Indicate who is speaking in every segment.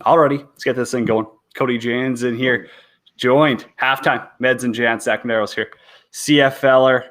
Speaker 1: Alrighty, let's get this thing going. Cody Janes in here, joined halftime. Meds and Jan Sacaneros here. CFLer,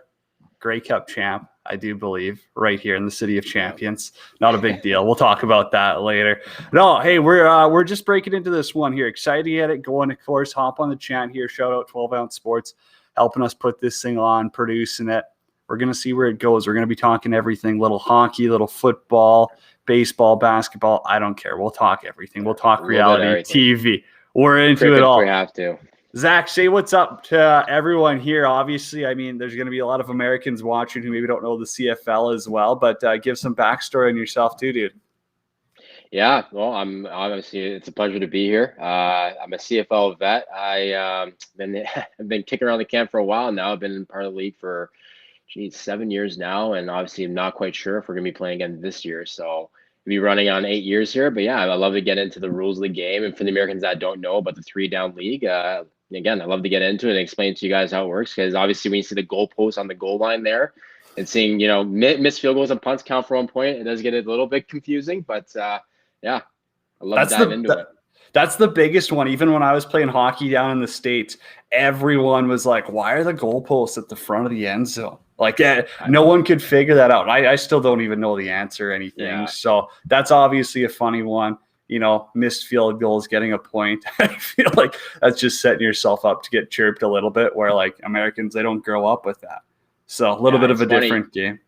Speaker 1: Grey Cup champ, I do believe, right here in the City of Champions. Not a big deal. We'll talk about that later. No, hey, we're just breaking into this one here. Excited to get it going. Of course, hop on the chat here. Shout out 12 Ounce Sports, helping us put this thing on, producing it. We're going to see where it goes. We're going to be talking everything, little hockey, little football, baseball, basketball. I don't care. We'll talk everything. We'll talk reality TV. We're into it all.
Speaker 2: We have to.
Speaker 1: Zach, say what's up to everyone here. Obviously, I mean, there's going to be a lot of Americans watching who maybe don't know the CFL as well, but give some backstory on yourself too, dude.
Speaker 2: Yeah, well, I'm obviously, it's a pleasure to be here. I'm a CFL vet. I've been kicking around the camp for a while now. I've been part of the league for 7 years now, and obviously I'm not quite sure if we're gonna be playing again this year. So we'll be running on 8 years here. But yeah, I love to get into the rules of the game. And for the Americans that don't know about the 3-down league, again, I love to get into it and explain to you guys how it works, because obviously when you see the goalpost on the goal line there and seeing, missed field goals and punts count for 1 point, it does get a little bit confusing. But yeah, I love to dive into it.
Speaker 1: That's the biggest one. Even when I was playing hockey down in the States, everyone was like, why are the goalposts at the front of the end zone? Like, no one could figure that out. I still don't even know the answer or anything. Yeah. So that's obviously a funny one. Missed field goals, getting a point. I feel like that's just setting yourself up to get chirped a little bit, where like Americans, they don't grow up with that. So a little bit of a different game.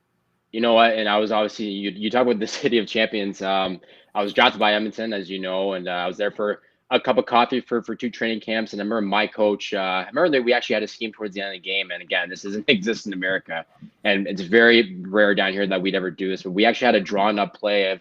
Speaker 2: You know what? And I was obviously, you talk about the City of Champions. I was drafted by Edmonton, as you know, and I was there for a cup of coffee for 2 training camps. And I remember my coach, I remember that we actually had a scheme towards the end of the game. And again, this doesn't exist in America, and it's very rare down here that we'd ever do this. But we actually had a drawn up play of,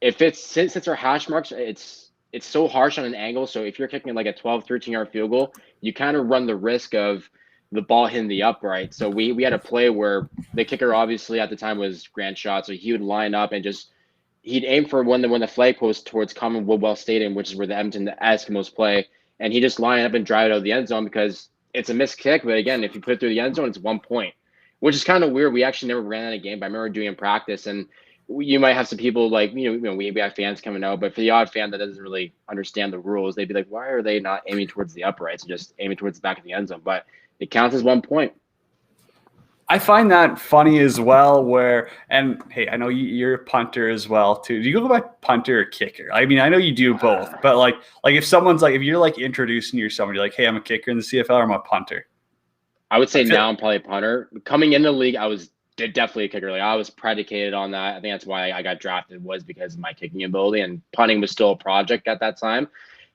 Speaker 2: if it's, since our hash marks, it's so harsh on an angle. So if you're kicking like a 12, 13-yard field goal, you kind of run the risk of the ball hitting the upright. So we had a play where the kicker obviously at the time was Grant Shot. So he would line up and he'd aim for when the flag post towards Commonwealth Stadium, which is where the Edmonton Eskimos play. And he just line up and drive it out of the end zone, because it's a missed kick. But again, if you put it through the end zone, it's 1 point, which is kind of weird. We actually never ran out of game, but I remember doing in practice. And you might have some people like, we have fans coming out, but for the odd fan that doesn't really understand the rules, they'd be like, why are they not aiming towards the uprights and just aiming towards the back of the end zone? But it counts as 1 point.
Speaker 1: I find that funny as well, and hey, I know you're a punter as well too. Do you go by punter or kicker? I mean, I know you do both, but like if someone's like, if you're like introducing yourself, you're like, hey, I'm a kicker in the CFL, or I'm a punter.
Speaker 2: I would say now I'm probably a punter. Coming into the league, I was definitely a kicker. Like, I was predicated on that. I think that's why I got drafted, was because of my kicking ability, and punting was still a project at that time.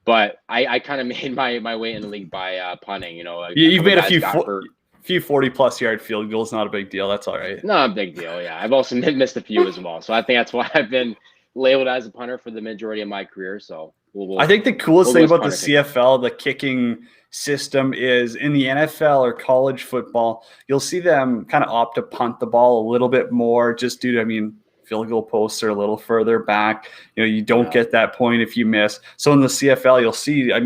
Speaker 2: But I kind of made my way in the league by punting.
Speaker 1: You've made a few 40-plus yard field goals. Not a big deal. That's all right.
Speaker 2: Not a big deal. Yeah, I've also missed a few as well. So I think that's why I've been labeled as a punter for the majority of my career. So
Speaker 1: I think the coolest thing about the CFL, the kicking system, is in the NFL or college football, you'll see them kind of opt to punt the ball a little bit more, just due to, field goal posts are a little further back. You don't get that point if you miss. So in the CFL, you'll see, a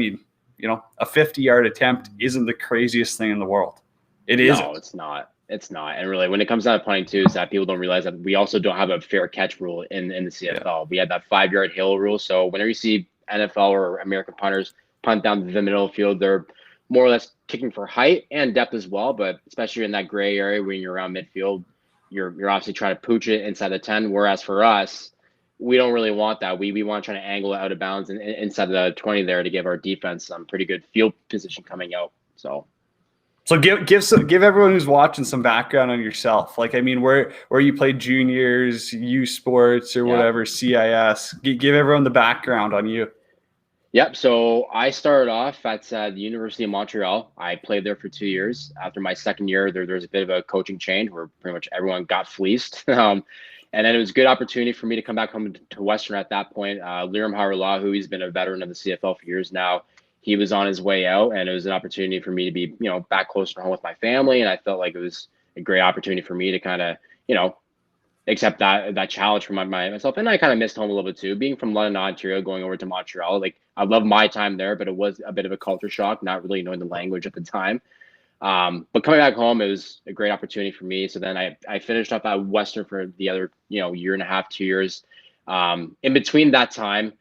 Speaker 1: 50-yard attempt isn't the craziest thing in the world. It isn't.
Speaker 2: No, it's not. It's not. And really, when it comes down to punting too, is that people don't realize that we also don't have a fair catch rule in the CFL. Yeah. We had that 5-yard hill rule. So whenever you see NFL or American punters punt down the middle of the field, they're more or less kicking for height and depth as well. But especially in that gray area when you're around midfield, you're obviously trying to pooch it inside the 10. Whereas for us, we don't really want that. We want to try to angle it out of bounds and inside the 20 there to give our defense some pretty good field position coming out.
Speaker 1: So give everyone who's watching some background on yourself. Like, where you played juniors, U Sports, or whatever, CIS. Give everyone the background on you.
Speaker 2: Yep. So I started off at the University of Montreal. I played there for 2 years. After my second year, there was a bit of a coaching change where pretty much everyone got fleeced. And then it was a good opportunity for me to come back home to Western at that point. Liram Haralahu, he's been a veteran of the CFL for years now. He was on his way out, and it was an opportunity for me to be, back closer to home with my family. And I felt like it was a great opportunity for me to kind of, accept that challenge for myself. And I kind of missed home a little bit too, being from London, Ontario, going over to Montreal. Like, I love my time there, but it was a bit of a culture shock, not really knowing the language at the time. But coming back home, it was a great opportunity for me. So then I finished up at Western for the other, year and a half, 2 years. In between that time,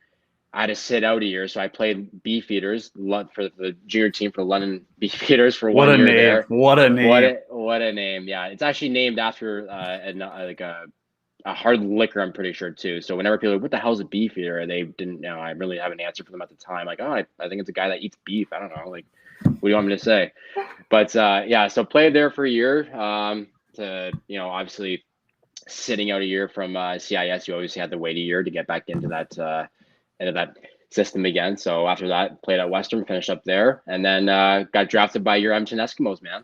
Speaker 2: I had to sit out a year. So I played Beefeaters for the junior team for London Beefeaters for 1 year there.
Speaker 1: What a name.
Speaker 2: What a name. Yeah. It's actually named after a hard liquor, I'm pretty sure too. So whenever people are like, what the hell is a Beefeater? And they didn't know, I really have an answer for them at the time. Like, I think it's a guy that eats beef. I don't know. Like, what do you want me to say? But so played there for a year. Obviously sitting out a year from CIS, you obviously had to wait a year to get back into that system again. So after that, played at Western, finished up there, and then got drafted by your Edmonton Eskimos, man.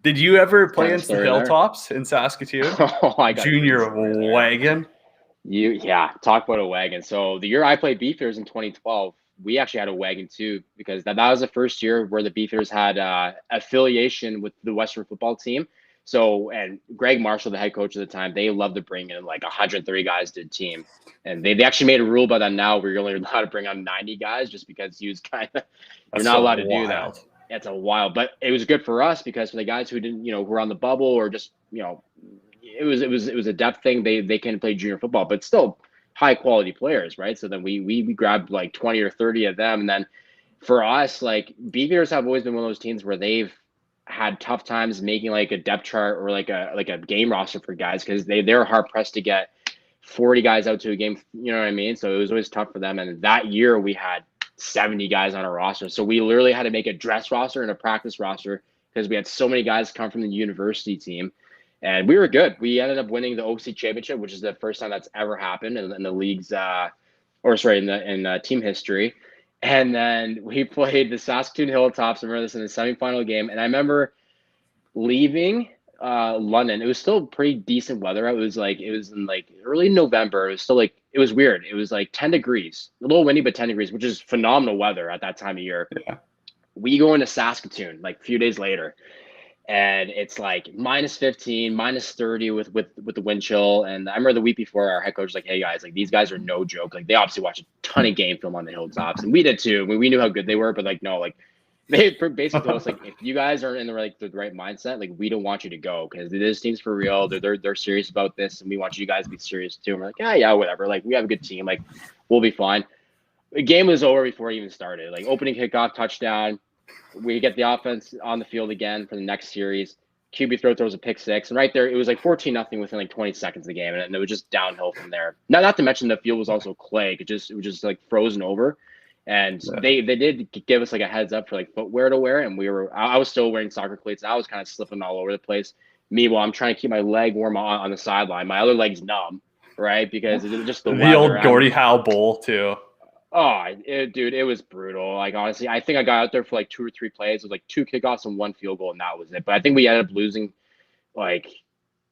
Speaker 1: Did you ever play against the Hilltops in Saskatoon?
Speaker 2: I got
Speaker 1: Junior wagon.
Speaker 2: Talk about a wagon. So the year I played Beefeaters in 2012, we actually had a wagon too, because that was the first year where the Beefeaters had affiliation with the Western football team. So, and Greg Marshall, the head coach at the time, they loved to bring in like 130 guys to the team. And they actually made a rule by that now where you're only allowed to bring on 90 guys, just because he was kind of, you're not allowed to do that. It's a while, but it was good for us because for the guys who didn't, who were on the bubble or just, it was a depth thing. They can play junior football, but still high quality players, right? So then we grabbed like 20 or 30 of them. And then for us, like, Beavers have always been one of those teams where they've had tough times making like a depth chart or like a game roster for guys, because they're hard pressed to get 40 guys out to a game. You know what I mean? So it was always tough for them. And that year we had 70 guys on our roster. So we literally had to make a dress roster and a practice roster because we had so many guys come from the university team. And we were good. We ended up winning the OC championship, which is the first time that's ever happened in the league's, in team history. And then we played the Saskatoon Hilltops. I remember this in the semifinal game. And I remember leaving London. It was still pretty decent weather. It was in like early November. It was still like, it was weird. It was like 10 degrees, a little windy, but 10 degrees, which is phenomenal weather at that time of year.
Speaker 1: Yeah.
Speaker 2: We go into Saskatoon like a few days later, and it's like minus 15, minus 30 with the wind chill. And I remember the week before, our head coach was like, hey guys, like, these guys are no joke. Like, they obviously watched a ton of game film on the Hilltops, and we did too. We knew how good they were, but like, no, like, they basically told us, like, if you guys aren't in the right mindset, like, we don't want you to go, because this team's for real. They're serious about this, and we want you guys to be serious too. And we're like, yeah, whatever. Like, we have a good team. Like, we'll be fine. The game was over before it even started. Like, opening kickoff, touchdown. We get the offense on the field again for the next series. QB throws a pick six, and right there, it was like 14-0 within like 20 seconds of the game, and it was just downhill from there. Not to mention the field was also clay. It was just like frozen over. And they did give us like a heads up for like footwear to wear, and I was still wearing soccer cleats. I was kind of slipping all over the place. Meanwhile, I'm trying to keep my leg warm on the sideline. My other leg's numb, right? Because it's just the
Speaker 1: old Gordie Howe Bowl too.
Speaker 2: Oh, dude, it was brutal. Like, honestly, I think I got out there for like 2 or 3 plays. It was like 2 kickoffs and 1 field goal, and that was it. But I think we ended up losing like,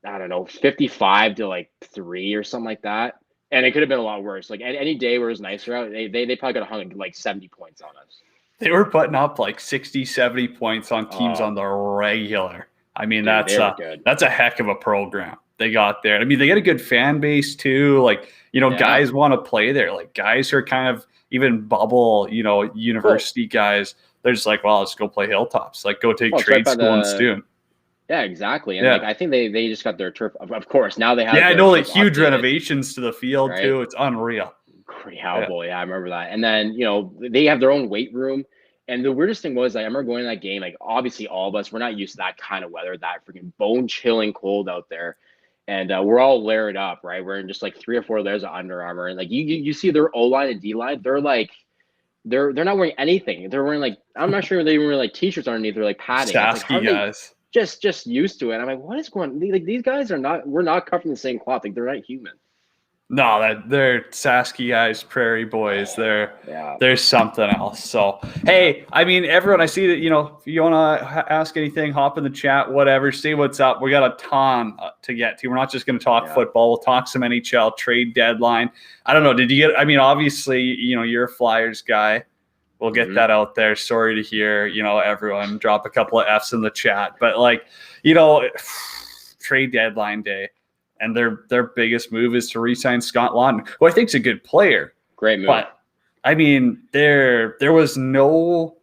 Speaker 2: I don't know, 55 to like 3 or something like that. And it could have been a lot worse. Like, any day where it was nicer out, they probably could have hung like 70 points on us.
Speaker 1: They were putting up like 60, 70 points on teams on the regular. I mean, that's a heck of a program they got there. I mean, they get a good fan base too. Like, guys want to play there. Like, guys who are kind of even bubble, university guys. They're just like, well, let's go play Hilltops. Like, go take trade school in Stoon.
Speaker 2: Yeah, exactly. And like, I think they just got their turf. Of course, now they have.
Speaker 1: Yeah, I know, like huge renovations to the field too. It's unreal.
Speaker 2: Incredible. Yeah, I remember that. And then, they have their own weight room. And the weirdest thing was, I remember going to that game. Like, obviously, all of us, we're not used to that kind of weather, that freaking bone chilling cold out there. And we're all layered up, right? We're in just like 3 or 4 layers of Under Armour, and like you see their O line and D line, they're like, they're not wearing anything. They're wearing like, I'm not sure they were like t-shirts underneath. They're like padding.
Speaker 1: Sasky guys.
Speaker 2: Just used to it. I'm like, what is going on? Like, these guys we're not cut from the same cloth. Like, they're not human.
Speaker 1: No, they're Sasky guys, Prairie boys.
Speaker 2: Yeah.
Speaker 1: There's something else. So, hey, I mean, everyone, I see that, if you want to ask anything, hop in the chat, whatever, say what's up. We got a ton to get to. We're not just going to talk football. We'll talk some NHL trade deadline. I don't know. Obviously, you're a Flyers guy. We'll get that out there. Sorry to hear, everyone drop a couple of Fs in the chat. But, trade deadline day. And their biggest move is to re-sign Scott Laughton, who I think is a good player.
Speaker 2: Great move.
Speaker 1: But, I mean, there was no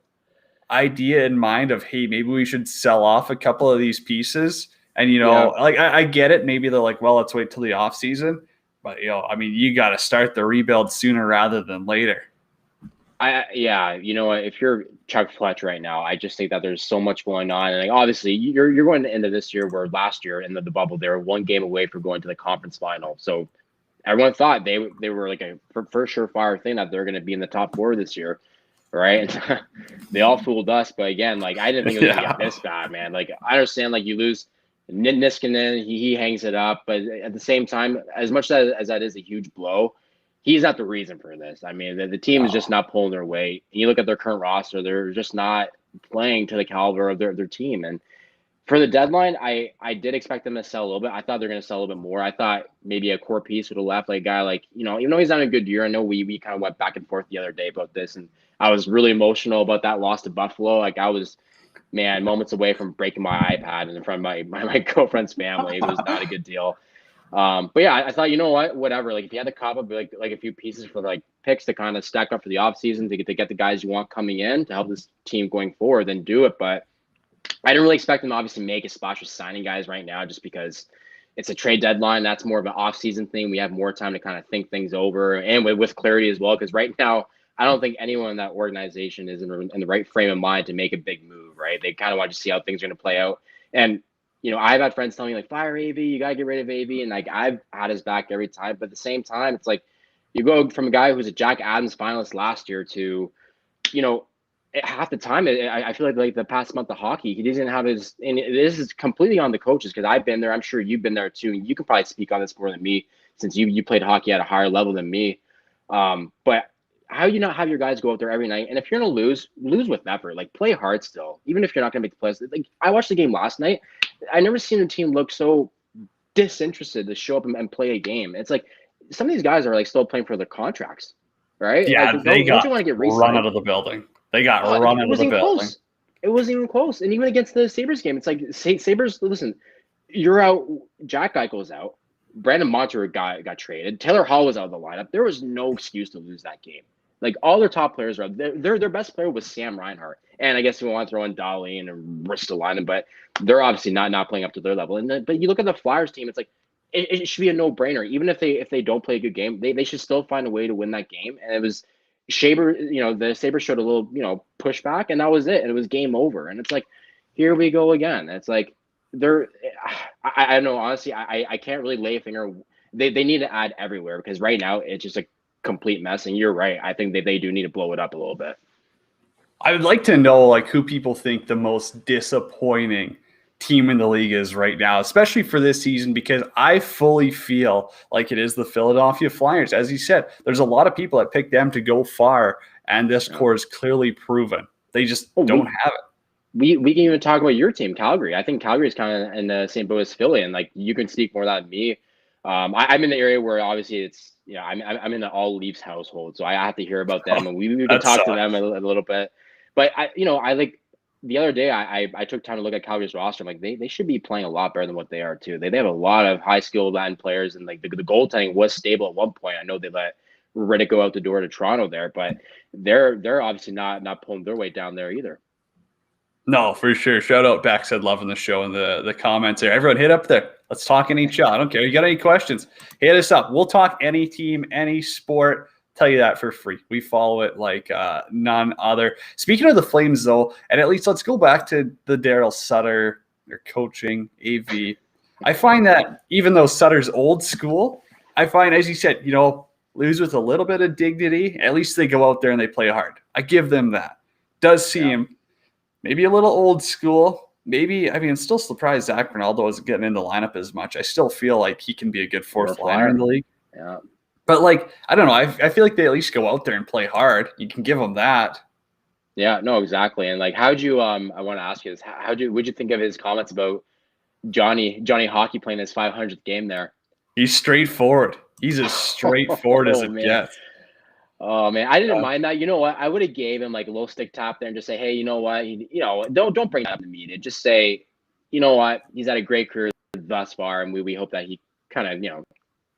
Speaker 1: idea in mind of, hey, maybe we should sell off a couple of these pieces. And, I get it. Maybe they're like, well, let's wait till the offseason. But, you got to start the rebuild sooner rather than later.
Speaker 2: If you're Chuck Fletch right now, I just think that there's so much going on, and obviously you're going into this year where last year in the bubble they were one game away from going to the conference final. So everyone thought they were like a for surefire thing that they're going to be in the top 4 this year, right? And they all fooled us. But again, I didn't think it was going to get this bad, man. I understand you lose Niskanen, he hangs it up, but at the same time, as much as that is a huge blow, he's not the reason for this. I mean, the team is just not pulling their weight. You look at their current roster; they're just not playing to the caliber of their team. And for the deadline, I did expect them to sell a little bit. I thought they're going to sell a little bit more. I thought maybe a core piece would have left, a guy even though he's not a good year. I know we kind of went back and forth the other day about this, and I was really emotional about that loss to Buffalo. I was, moments away from breaking my iPad in front of my girlfriend's family. It was not a good deal. But yeah, I thought, whatever. If you had to cop up like a few pieces for picks to kind of stack up for the offseason to get the guys you want coming in to help this team going forward, then do it. But I didn't really expect them to obviously make a splash with signing guys right now, just because it's a trade deadline. That's more of an offseason thing. We have more time to kind of think things over and with clarity as well. Because right now, I don't think anyone in that organization is in the right frame of mind to make a big move. Right? They kind of want to see how things are going to play out. And I've had friends tell me fire AV, you gotta get rid of AV, and I've had his back every time. But at the same time, it's you go from a guy who's a Jack Adams finalist last year to, half the time I feel like the past month of hockey, he doesn't have his. And this is completely on the coaches, because I've been there. I'm sure you've been there too. You can probably speak on this more than me, since you played hockey at a higher level than me. But how do you not have your guys go out there every night? And if you're gonna lose with effort. Play hard still, even if you're not gonna make the playoffs. I watched the game last night. I never seen the team look so disinterested to show up and play a game. It's some of these guys are still playing for their contracts, right?
Speaker 1: Yeah, they got
Speaker 2: run
Speaker 1: out of the building. They got run out of the building.
Speaker 2: It wasn't even close. And even against the Sabres game, it's Sabres. Listen, you're out. Jack Eichel's out. Brandon Montour got traded. Taylor Hall was out of the lineup. There was no excuse to lose that game. All their top players are out. Their best player was Sam Reinhart. And I guess we want to throw in Dolly and Ristolainen, but they're obviously not playing up to their level. But you look at the Flyers team, it's it should be a no-brainer. Even if they don't play a good game, they should still find a way to win that game. And it was Shaber, the Sabres showed a little, pushback, and that was it. And it was game over. And it's here we go again. It's I don't know, honestly, I can't really lay a finger. They need to add everywhere, because right now it's just a complete mess. And you're right. I think they do need to blow it up a little bit.
Speaker 1: I would like to know who people think the most disappointing team in the league is right now, especially for this season, because I fully feel like it is the Philadelphia Flyers. As you said, there's a lot of people that picked them to go far, and this core is clearly proven. They just don't have it.
Speaker 2: We can even talk about your team, Calgary. I think Calgary is kind of in the same boat as Philly, and you can speak more than me. I'm in the area where obviously it's I'm in the all Leafs household, so I have to hear about them, and we can talk to them a little bit. But I the other day I took time to look at Calgary's roster. They should be playing a lot better than what they are too. They have a lot of high skilled end players, and the goaltending was stable at one point. I know they let Riddick go out the door to Toronto there, but they're obviously not pulling their weight down there either.
Speaker 1: No, for sure. Shout out Backside loving the show in the comments there. Everyone hit up there. Let's talk NHL. I don't care. You got any questions? Hit us up. We'll talk any team, any sport. Tell you that for free. We follow it like none other. Speaking of the Flames, though, and at least let's go back to the Daryl Sutter, their coaching, AV. I find that even though Sutter's old school, I find, as you said, lose with a little bit of dignity. At least they go out there and they play hard. I give them that. Does seem maybe a little old school. Maybe, I'm still surprised Zach Ronaldo isn't getting in the lineup as much. I still feel like he can be a good fourth liner in the league.
Speaker 2: Yeah.
Speaker 1: But like, I don't know. I feel like they at least go out there and play hard. You can give them that.
Speaker 2: Yeah, no, exactly. And like, how'd you? I want to ask you this. Would you think of his comments about Johnny Hockey playing his 500th game there?
Speaker 1: He's straightforward. He's as straightforward as
Speaker 2: Oh
Speaker 1: it
Speaker 2: man.
Speaker 1: gets.
Speaker 2: Oh man, I didn't mind that. You know what? I would have gave him like a little stick tap there and just say, hey, you know what? Don't bring that up in the media. Just say, you know what? He's had a great career thus far, and we hope that he kind of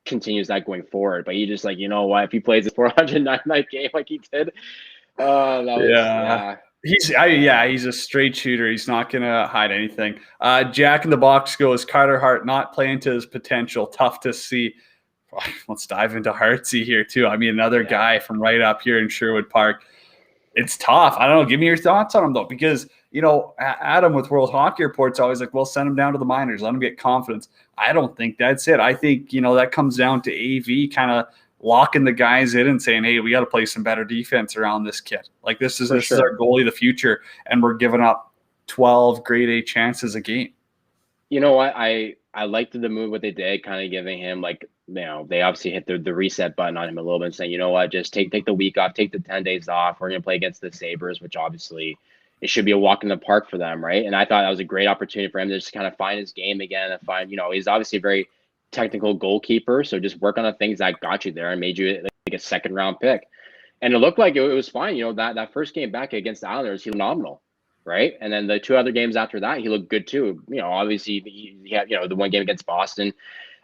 Speaker 2: continues that going forward. But he just like, you know what? If he plays a 409 game like he did, that was
Speaker 1: Yeah. He's a straight shooter. He's not gonna hide anything. Jack in the Box goes, Carter Hart not playing to his potential. Tough to see. Let's dive into Hartsey here too. I mean, another guy from right up here in Sherwood Park. It's tough. I don't know. Give me your thoughts on him though, because Adam with World Hockey Report's always like, well, send him down to the minors, let him get confidence. I don't think that's it. I think that comes down to AV kind of locking the guys in and saying, hey, we got to play some better defense around this kid. Like this is our goalie of the future, and we're giving up 12 grade A chances a game.
Speaker 2: You know what? I liked the move what they did, kind of giving him like, they obviously hit the reset button on him a little bit, saying, you know what, just take the week off, take the 10 days off. We're gonna play against the Sabres, which obviously it should be a walk in the park for them, right? And I thought that was a great opportunity for him to just kind of find his game again and find, he's obviously a very technical goalkeeper, so just work on the things that got you there and made you like a second round pick. And it looked like it was fine. That first game back against the Islanders, he was phenomenal. Right. And then the two other games after that, he looked good too. Obviously he had, the one game against Boston.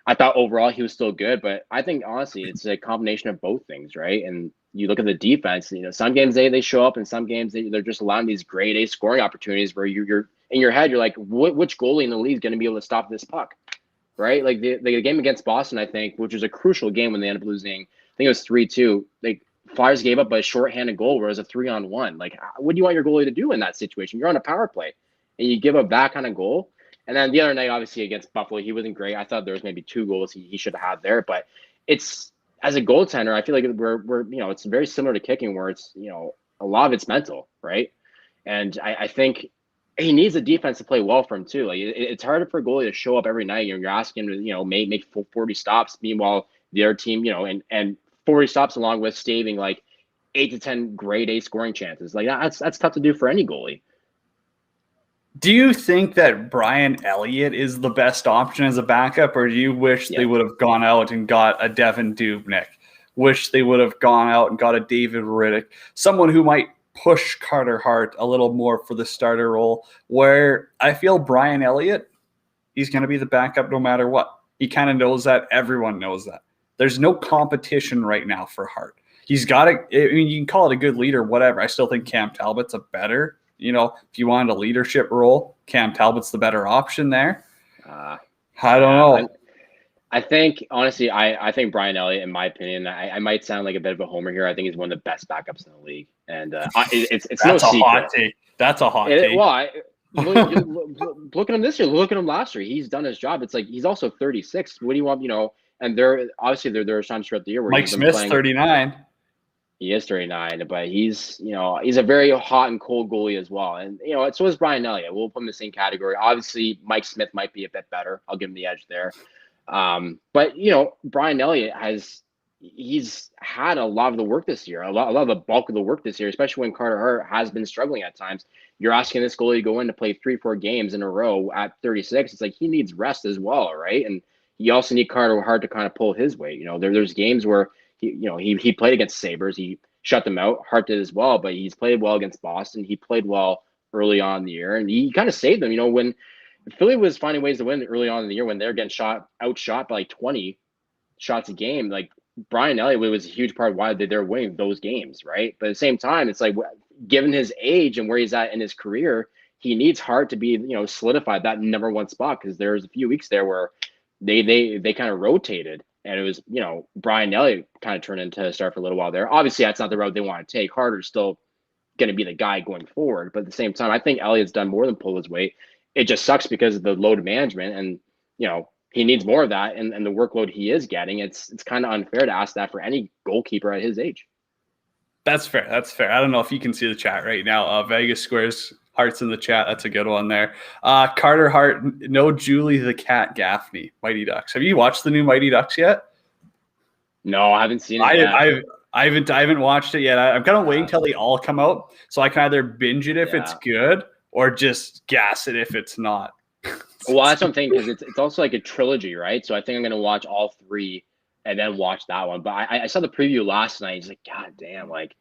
Speaker 2: I thought overall he was still good, but I think honestly it's a combination of both things, right? And you look at the defense, some games they show up and some games they're just allowing these grade A scoring opportunities where you're in your head, you're like, which goalie in the league is going to be able to stop this puck? Right. Like the game against Boston, I think, which was a crucial game when they ended up losing, I think it was 3-2. Like Flyers gave up a shorthanded goal where it was a 3-on-1. Like, what do you want your goalie to do in that situation? You're on a power play and you give up that kind of goal. And then the other night, obviously against Buffalo, he wasn't great. I thought there was maybe 2 goals he should have had there. But it's, as a goaltender, I feel like we're it's very similar to kicking, where it's a lot of it's mental, right? And I think he needs a defense to play well for him too. Like it's harder for a goalie to show up every night. You're asking him to make 40 stops. Meanwhile, the other team and 40 stops along with staving like 8 to 10 grade A scoring chances. Like that's tough to do for any goalie.
Speaker 1: Do you think that Brian Elliott is the best option as a backup, or do you wish they would have gone out and got a Devin Dubnyk? Wish they would have gone out and got a David Riddick, someone who might push Carter Hart a little more for the starter role, where I feel Brian Elliott, he's going to be the backup no matter what. He kind of knows that. Everyone knows that. There's no competition right now for Hart. He's got it. I mean, you can call it a good leader, whatever. I still think Cam Talbot's a better, if you wanted a leadership role, Cam Talbot's the better option there. I don't know.
Speaker 2: I think, honestly, I think Brian Elliott, in my opinion, I might sound like a bit of a homer here. I think he's one of the best backups in the league. And it's no secret.
Speaker 1: Hot take. That's a hot take.
Speaker 2: Well, look at him this year. Look at him last year. He's done his job. It's like he's also 36. What do you want, And there are times throughout the year where
Speaker 1: Mike Smith's 39.
Speaker 2: He is 39, but he's a very hot and cold goalie as well. And so is Brian Elliott. We'll put him in the same category. Obviously, Mike Smith might be a bit better. I'll give him the edge there. But Brian Elliott he's had a lot of the work this year, a lot of the bulk of the work this year, especially when Carter Hart has been struggling at times. You're asking this goalie to go in to play 3-4 games in a row at 36. It's like he needs rest as well, right? And you also need Carter Hart to kind of pull his weight. There's games where he played against Sabres, he shut them out. Hart did as well, but he's played well against Boston. He played well early on in the year, and he kind of saved them. When Philly was finding ways to win early on in the year when they're getting outshot by like 20 shots a game, like Brian Elliott was a huge part of why they're winning those games, right? But at the same time, it's like, given his age and where he's at in his career, he needs Hart to be, solidified that number 1 spot, because there was a few weeks there where they kind of rotated, and it was, Brian Elliott kind of turned into a star for a little while there. Obviously, that's not the road they want to take. Harter's still going to be the guy going forward, but at the same time, I think Elliott's done more than pull his weight. It just sucks because of the load management, and he needs more of that, and the workload he is getting. It's kind of unfair to ask that for any goalkeeper at his age.
Speaker 1: That's fair. I don't know if you can see the chat right now. Vegas Squares hearts in the chat. That's a good one there. Carter Hart, no Julie the Cat Gaffney, Mighty Ducks. Have you watched the new Mighty Ducks yet?
Speaker 2: No, I haven't seen it
Speaker 1: I
Speaker 2: yet.
Speaker 1: I haven't watched it yet. I'm kind of waiting till they all come out so I can either binge it if it's good or just gas it if it's not.
Speaker 2: Well, that's what I'm thinking, because it's also like a trilogy, right? So I think I'm gonna watch all three and then watch that one. But I saw the preview last night. It's like, God damn, like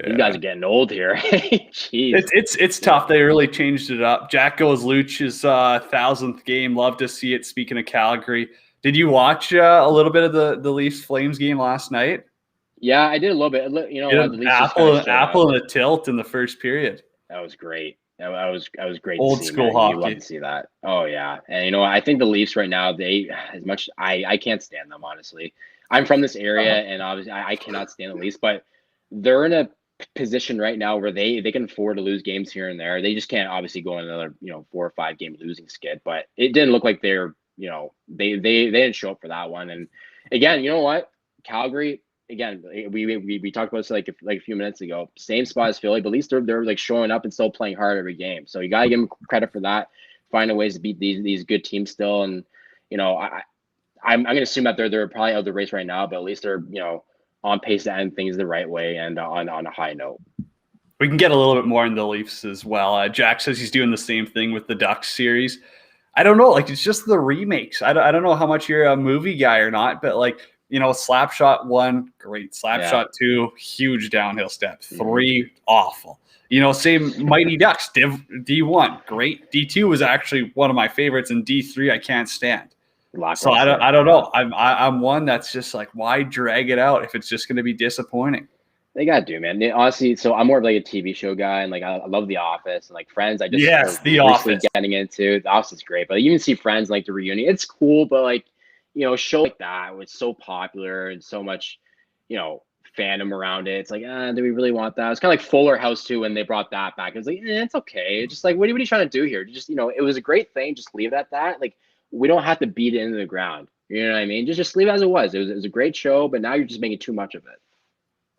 Speaker 2: these guys are getting old here. Jeez.
Speaker 1: It's tough. They really changed it up. Jack goes Luch's 1,000th game. Love to see it. Speaking of Calgary, did you watch a little bit of the Leafs Flames game last night?
Speaker 2: Yeah, I did a little bit. You know what? The Leafs
Speaker 1: apple and a tilt in the first period.
Speaker 2: That was great. That was great.
Speaker 1: Old
Speaker 2: to see,
Speaker 1: school
Speaker 2: man.
Speaker 1: hockey.
Speaker 2: You love to see that. Oh yeah, and you know what? I think the Leafs right now, I can't stand them, honestly. I'm from this area, and obviously I cannot stand the Leafs, but they're in a position right now where they can afford to lose games here and there. They just can't obviously go on another 4 or 5 game losing skid. But it didn't look like they're they didn't show up for that one. And again, you know what? Calgary. Again, we talked about this like a few minutes ago. Same spot as Philly, but at least they're like showing up and still playing hard every game. So you gotta give them credit for that. Finding ways to beat these good teams still. And I'm gonna assume that they're probably out of the race right now, but at least they're on pace to end things the right way and on a high note.
Speaker 1: We can get a little bit more in the Leafs as well. Jack says he's doing the same thing with the Ducks series. I don't know, like it's just the remakes. I don't know how much you're a movie guy or not, but like. Slapshot 1, great. Slapshot 2, huge downhill step. 3, awful. Same Mighty Ducks, D1, great. D2 was actually one of my favorites, and D3 I can't stand. So I don't know. I'm one that's just like, why drag it out if it's just going to be disappointing?
Speaker 2: They gotta do, man. Honestly, so I'm more of like a TV show guy, and like I love The Office and like Friends.
Speaker 1: The Office
Speaker 2: getting into. The Office is great, but you even see Friends like the reunion. It's cool, but like. Show like that was so popular and so much, fandom around it. It's like, do we really want that? It's kind of like Fuller House too when they brought that back. It was like, it's okay. It's just like, what are you trying to do here? Just, it was a great thing. Just leave it at that. Like, we don't have to beat it into the ground. You know what I mean? Just leave it as it was. It was a great show, but now you're just making too much of it.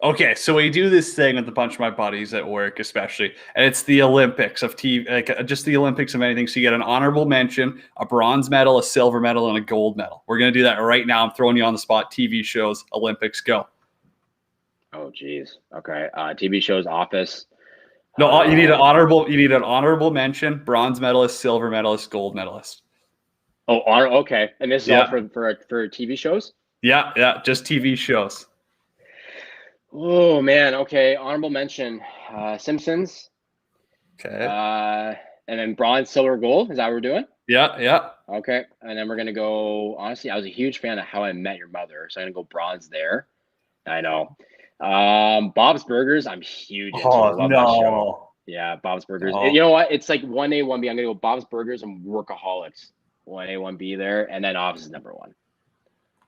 Speaker 1: Okay, so we do this thing with a bunch of my buddies at work, especially, and it's the Olympics of TV, like just the Olympics of anything. So you get an honorable mention, a bronze medal, a silver medal, and a gold medal. We're gonna do that right now. I'm throwing you on the spot. TV shows, Olympics, go.
Speaker 2: Oh, geez. Okay. TV shows, Office.
Speaker 1: No, you need an honorable. You need an honorable mention, bronze medalist, silver medalist, gold medalist.
Speaker 2: Oh, okay. And this is all for TV shows.
Speaker 1: Yeah, just TV shows.
Speaker 2: Oh man, okay. Honorable mention, Simpsons.
Speaker 1: Okay.
Speaker 2: And then bronze, silver, gold. Is that what we're doing?
Speaker 1: Yeah.
Speaker 2: Okay. And then we're gonna go. Honestly, I was a huge fan of How I Met Your Mother, so I'm gonna go bronze there. I know. Bob's Burgers. I'm huge into. I love that show. Yeah, Bob's Burgers. Oh. You know what? It's like 1A, 1B. I'm gonna go Bob's Burgers and Workaholics. 1A, 1B there, and then Office is number 1.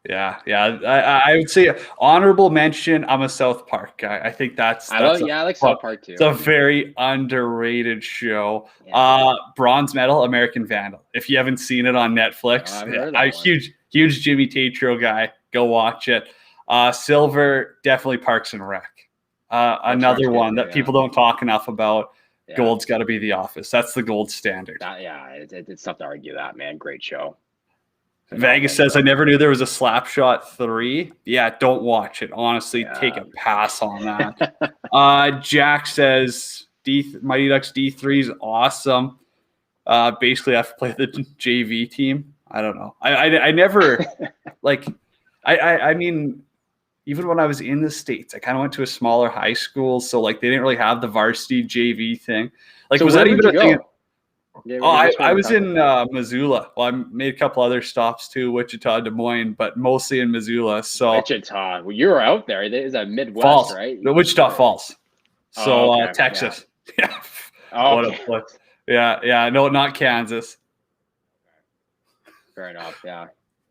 Speaker 1: Yeah. I would say honorable mention. I'm a South Park guy. I think that's
Speaker 2: I like South Park too.
Speaker 1: It's a very underrated show. Yeah. Bronze medal, American Vandal. If you haven't seen it on Netflix, I'm a huge Jimmy Tatro guy. Go watch it. Silver, definitely Parks and Rec. Another one that people don't talk enough about. Yeah. Gold's got to be The Office. That's the gold standard.
Speaker 2: It's tough to argue that, man. Great show.
Speaker 1: Vegas says, I never knew there was a Slapshot 3. Yeah, don't watch it. Honestly, take a pass on that. Jack says, Mighty Ducks D3 is awesome. Basically, I have to play the JV team. I don't know. I never, I mean, even when I was in the States, I kind of went to a smaller high school. So, they didn't really have the varsity JV thing. So was that even a thing? I was in Missoula. Well, I made a couple other stops too, Wichita, Des Moines, but mostly in Missoula. So
Speaker 2: Wichita, well, you were out there. Is that Midwest,
Speaker 1: Falls,
Speaker 2: right?
Speaker 1: The Wichita Falls. So Texas.
Speaker 2: Yeah. What
Speaker 1: a place. Yeah. No, not Kansas.
Speaker 2: Fair enough. Yeah.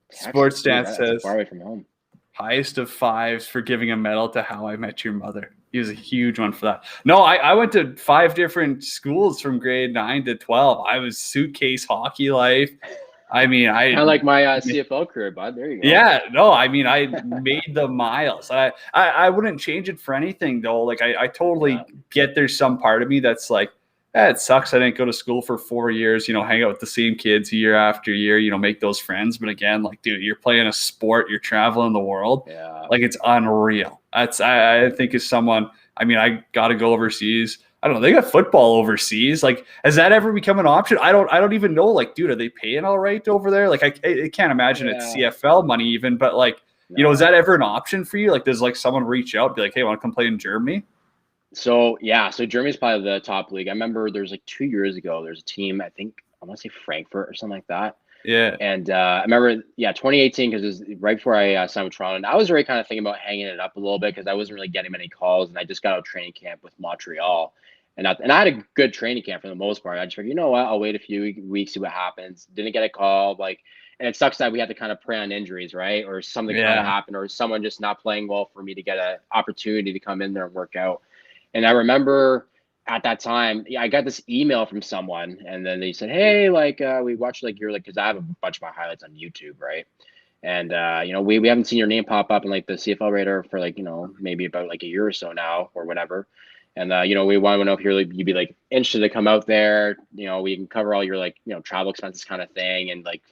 Speaker 1: Sports Stance says
Speaker 2: far away from home.
Speaker 1: Highest of 5s for giving a medal to How I Met Your Mother. He was a huge one for that. No, I went to 5 different schools from grade 9 to 12. I was suitcase hockey life. I mean, kind
Speaker 2: of like my CFL career, bud. There you go.
Speaker 1: Yeah, no, I mean, I made the miles. I wouldn't change it for anything though. I totally get there's some part of me that's like, It sucks. I didn't go to school for 4 years, hang out with the same kids year after year, make those friends. But again, like, dude, you're playing a sport, you're traveling the world.
Speaker 2: Yeah.
Speaker 1: Like, it's unreal. I think as someone, I got to go overseas. I don't know. They got football overseas. Like, has that ever become an option? I don't even know. Like, dude, are they paying all right over there? Like, I can't imagine it's CFL money even, but like, is that ever an option for you? Like, does like someone reach out, be like, hey, want to come play in Germany?
Speaker 2: So Germany's probably the top league. I remember there's like 2 years ago, there's a team, I think I want to say Frankfurt or something like that.
Speaker 1: Yeah.
Speaker 2: And I remember, 2018, because it was right before I signed with Toronto. And I was already kind of thinking about hanging it up a little bit because I wasn't really getting many calls, and I just got out of training camp with Montreal. And I had a good training camp for the most part. I just figured, you know what, I'll wait a few weeks, see what happens. Didn't get a call, and it sucks that we had to kind of prey on injuries, right? Or something kind of happened, or someone just not playing well for me to get an opportunity to come in there and work out. And I remember at that time, I got this email from someone, and then they said, hey, we watched because I have a bunch of my highlights on YouTube, right? And we haven't seen your name pop up in like the CFL radar for maybe about like a year or so now or whatever. And we want to know if you'd be like interested to come out there. We can cover all your travel expenses kind of thing, and like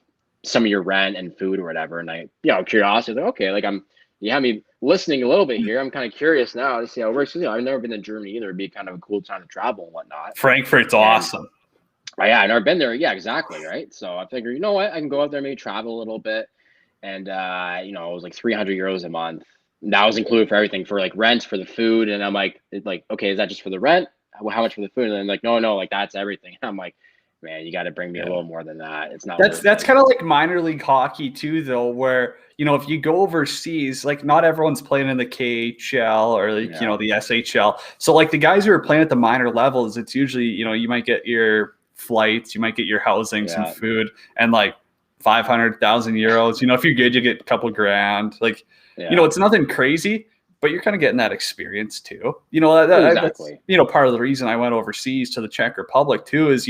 Speaker 2: some of your rent and food or whatever. And curiosity, like, okay, you have me listening a little bit here. I'm kind of curious now to see how it works. I've never been to Germany either. It'd be kind of a cool time to travel and whatnot.
Speaker 1: Frankfurt's awesome.
Speaker 2: Yeah, I've never been there. Yeah, exactly. Right. So I figured, you know what, I can go out there, maybe travel a little bit. And, it was like 300 euros a month. And that was included for everything, for like rent, for the food. And I'm like, okay, is that just for the rent? How much for the food? And then like, no, like that's everything. I'm like, man, you got to bring me a little more than that. It's not.
Speaker 1: That's kind of like minor league hockey too, though, where if you go overseas, like not everyone's playing in the KHL or the SHL. So like the guys who are playing at the minor levels, it's usually you might get your flights, you might get your housing, some food, and like 500,000 euros. If you're good, you get a couple grand. Like it's nothing crazy, but you're kind of getting that experience too.
Speaker 2: Exactly.
Speaker 1: That's part of the reason I went overseas to the Czech Republic too is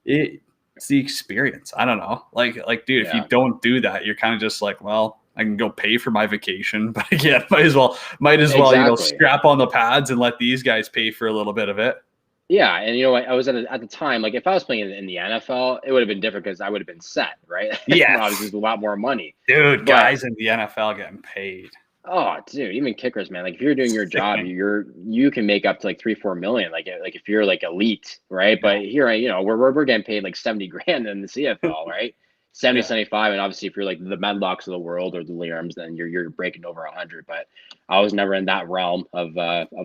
Speaker 1: it's the experience. I don't know. Like, dude, if you don't do that, you're kind of just like, well, I can go pay for my vacation, but again, might as well, strap on the pads and let these guys pay for a little bit of it.
Speaker 2: Yeah, and I was at the time, like if I was playing in the NFL, it would have been different because I would have been set, right?
Speaker 1: Yeah,
Speaker 2: obviously a lot more money.
Speaker 1: Dude, guys in the NFL getting paid.
Speaker 2: Oh, dude, even kickers, man. Like if you're doing your job, you can make up to like 3-4 million. Like if you're like elite, right? But here, we're getting paid like 70 grand in the CFL, right? 70, 75, and obviously if you're like the Medlocks of the world or the Liams, then you're breaking over 100. But I was never in that realm of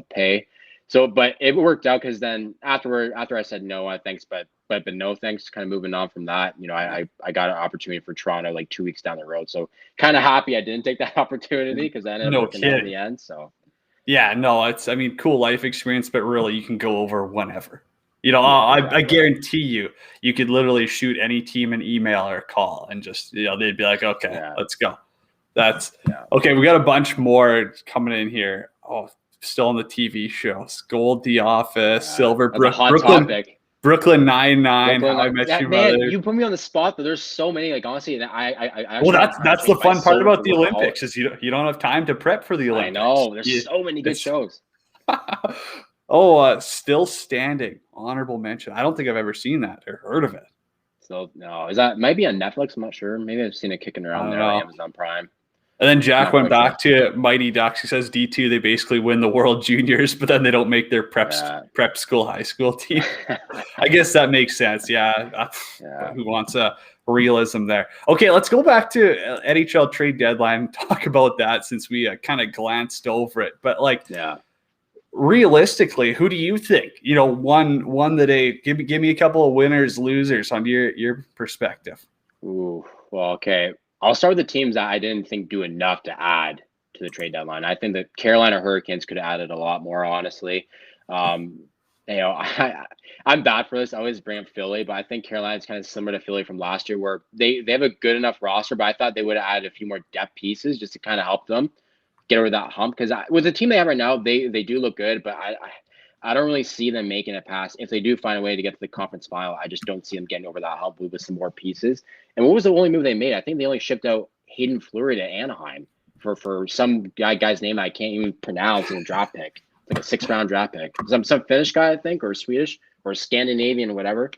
Speaker 2: pay. So, but it worked out because then after I said no, thanks, but no thanks, kind of moving on from that, I got an opportunity for Toronto like 2 weeks down the road. So kind of happy I didn't take that opportunity because I ended up working out in the end. So
Speaker 1: yeah, no, it's cool life experience, but really you can go over whenever. I guarantee you could literally shoot any team an email or a call and just they'd be like, okay, let's go. Okay. We got a bunch more coming in here. Oh, still on the TV shows. Gold, The Office, Silver, Brooklyn Nine-Nine. How I Met Your Mother.
Speaker 2: You put me on the spot, but there's so many. Like honestly, I
Speaker 1: well, that's the fun part about the Olympics is you don't have time to prep for the Olympics.
Speaker 2: I know. There's so many good shows.
Speaker 1: Still Standing. Honorable mention. I don't think I've ever seen that or heard of it.
Speaker 2: So no, is that might be on Netflix? I'm not sure. Maybe I've seen it kicking around there on Amazon Prime.
Speaker 1: And then Jack went back to Mighty Ducks. He says D2, they basically win the World Juniors, but then they don't make their prep school, high school team. I guess that makes sense. Yeah. Who wants a realism there? Okay, let's go back to NHL Trade Deadline. Talk about that since we kind of glanced over it. But realistically, who do you think? Won the day. Give me a couple of winners, losers on your perspective.
Speaker 2: Ooh, well, okay. I'll start with the teams that I didn't think do enough to add to the trade deadline. I think the Carolina Hurricanes could have added a lot more, honestly. I'm bad for this. I always bring up Philly, but I think Carolina's kind of similar to Philly from last year where they have a good enough roster, but I thought they would have added a few more depth pieces just to kind of help them get over that hump. Because with the team they have right now, they do look good, but I don't really see them making it past. If they do find a way to get to the conference final, I just don't see them getting over that hump with some more pieces. And what was the only move they made? I think they only shipped out Hayden Fleury to Anaheim for some guy's name I can't even pronounce in a draft pick, like a 6th round draft pick. Some Finnish guy, I think, or Swedish. or Scandinavian, whatever.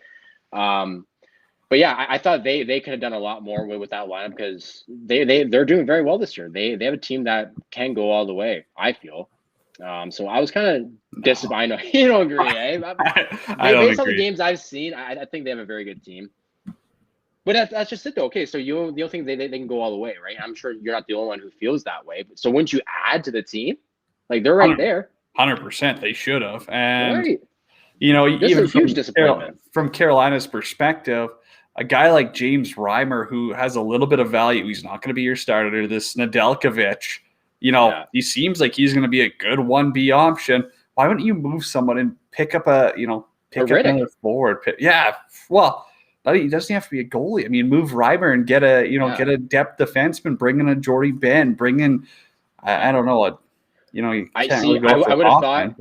Speaker 2: But yeah, I thought they could have done a lot more with that lineup because they're doing very well this year. They have a team that can go all the way, I feel. So I was kind of disappointed. I know you don't agree, eh?
Speaker 1: I don't
Speaker 2: Based on the
Speaker 1: agree.
Speaker 2: games I've seen, I think they have a very good team. But that's just it, though. Okay, so you don't think they can go all the way, right? I'm sure you're not the only one who feels that way. So wouldn't you add to the team? Like they're right there.
Speaker 1: 100%, they should have. And
Speaker 2: Right.
Speaker 1: This
Speaker 2: is a huge disappointment
Speaker 1: from Carolina's perspective, a guy like James Reimer, who has a little bit of value, he's not going to be your starter. This Nedeljkovic, he seems like he's going to be a good 1B option. Why wouldn't you move someone and pick up another forward? Well, he doesn't have to be a goalie. I mean, move Reimer and get a depth defenseman. Bring in a Jordy Ben. Bring in, I don't know,
Speaker 2: I would have thought.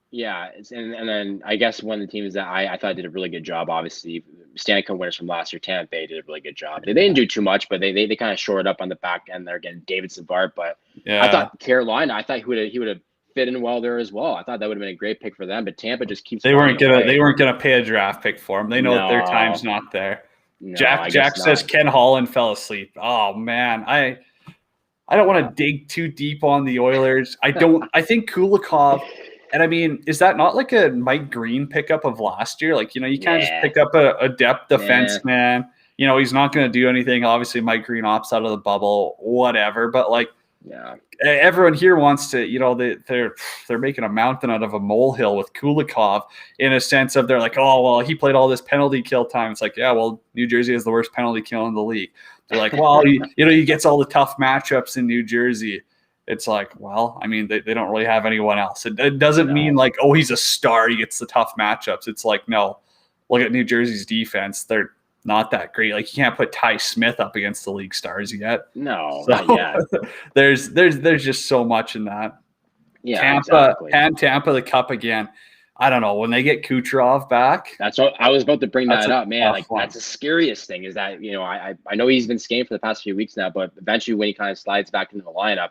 Speaker 2: Yeah, and then I guess one of the teams that I thought did a really good job, obviously, Stanley Cup winners from last year, Tampa Bay did a really good job. They didn't do too much, but they kind of shored up on the back end there, getting David Savard. But I thought Carolina, he would have fit in well there as well. I thought that would have been a great pick for them, but Tampa just keeps.
Speaker 1: They weren't gonna pay a draft pick for him. They know that their time's not there. No, Jack says Ken Holland fell asleep. Oh man, I don't want to dig too deep on the Oilers. I think Kulikov. And I mean, is that not like a Mike Green pickup of last year? Like, you kind of just pick up a depth defenseman. He's not going to do anything. Obviously, Mike Green opts out of the bubble, whatever. But everyone here wants to, they're making a mountain out of a molehill with Kulikov in a sense of they're like, oh, well, he played all this penalty kill time. It's like, yeah, well, New Jersey has the worst penalty kill in the league. They're like, well, he gets all the tough matchups in New Jersey. It's like, well, I mean, they don't really have anyone else. It doesn't mean like, oh, he's a star, he gets the tough matchups. It's like, no, look at New Jersey's defense. They're not that great. Like, you can't put Ty Smith up against the league stars yet.
Speaker 2: No, not yet.
Speaker 1: there's just so much in that.
Speaker 2: Yeah,
Speaker 1: Tampa the Cup again. I don't know. When they get Kucherov back.
Speaker 2: That's what I was about to bring that up, man. Like, that's the scariest thing is that, I know he's been skating for the past few weeks now, but eventually when he kind of slides back into the lineup,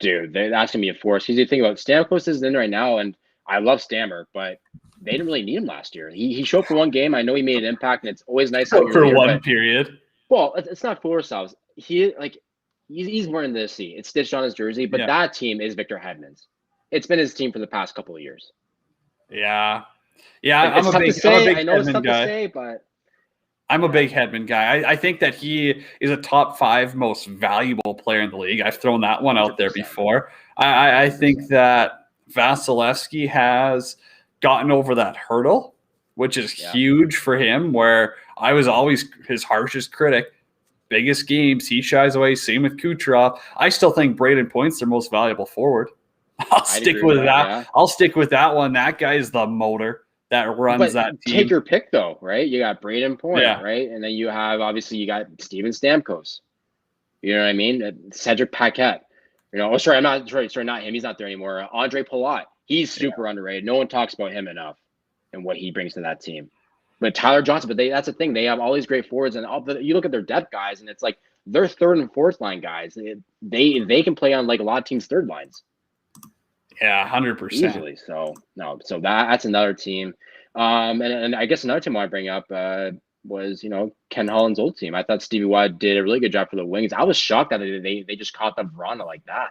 Speaker 2: dude, that's going to be a force. Because you think about Stamkos is in right now, and I love Stammer, but they didn't really need him last year. He showed up for one game. I know he made an impact, and it's always nice
Speaker 1: for one period.
Speaker 2: Well, it's not for ourselves. He's wearing the C. It's stitched on his jersey, but that team is Victor Hedman's. It's been his team for the past couple of years.
Speaker 1: Yeah.
Speaker 2: I'm a big Hedman guy. But
Speaker 1: I'm a big Hedman guy. I think that he is a top 5 most valuable player in the league. I've thrown that one out there before. I think that Vasilevsky has gotten over that hurdle, which is huge for him, where I was always his harshest critic. Biggest games, he shies away. Same with Kucherov. I still think Braden Point's their most valuable forward. I'll stick with that. Yeah. I'll stick with that one. That guy is the motor that runs that team.
Speaker 2: Take your pick, though, right? You got Braden Point, right? And then you got Steven Stamkos. You know what I mean? Cedric Paquette. Not him. He's not there anymore. Andre Palat. He's super underrated. No one talks about him enough and what he brings to that team. But Tyler Johnson, that's the thing. They have all these great forwards, and you look at their depth guys, and it's like they're third and fourth line guys. They can play on like a lot of teams' third lines.
Speaker 1: Yeah, 100%.
Speaker 2: Easily. So that's another team. And I guess another team I want to bring up was Ken Holland's old team. I thought Stevie Y did a really good job for the Wings. I was shocked that they just caught the Verona like that.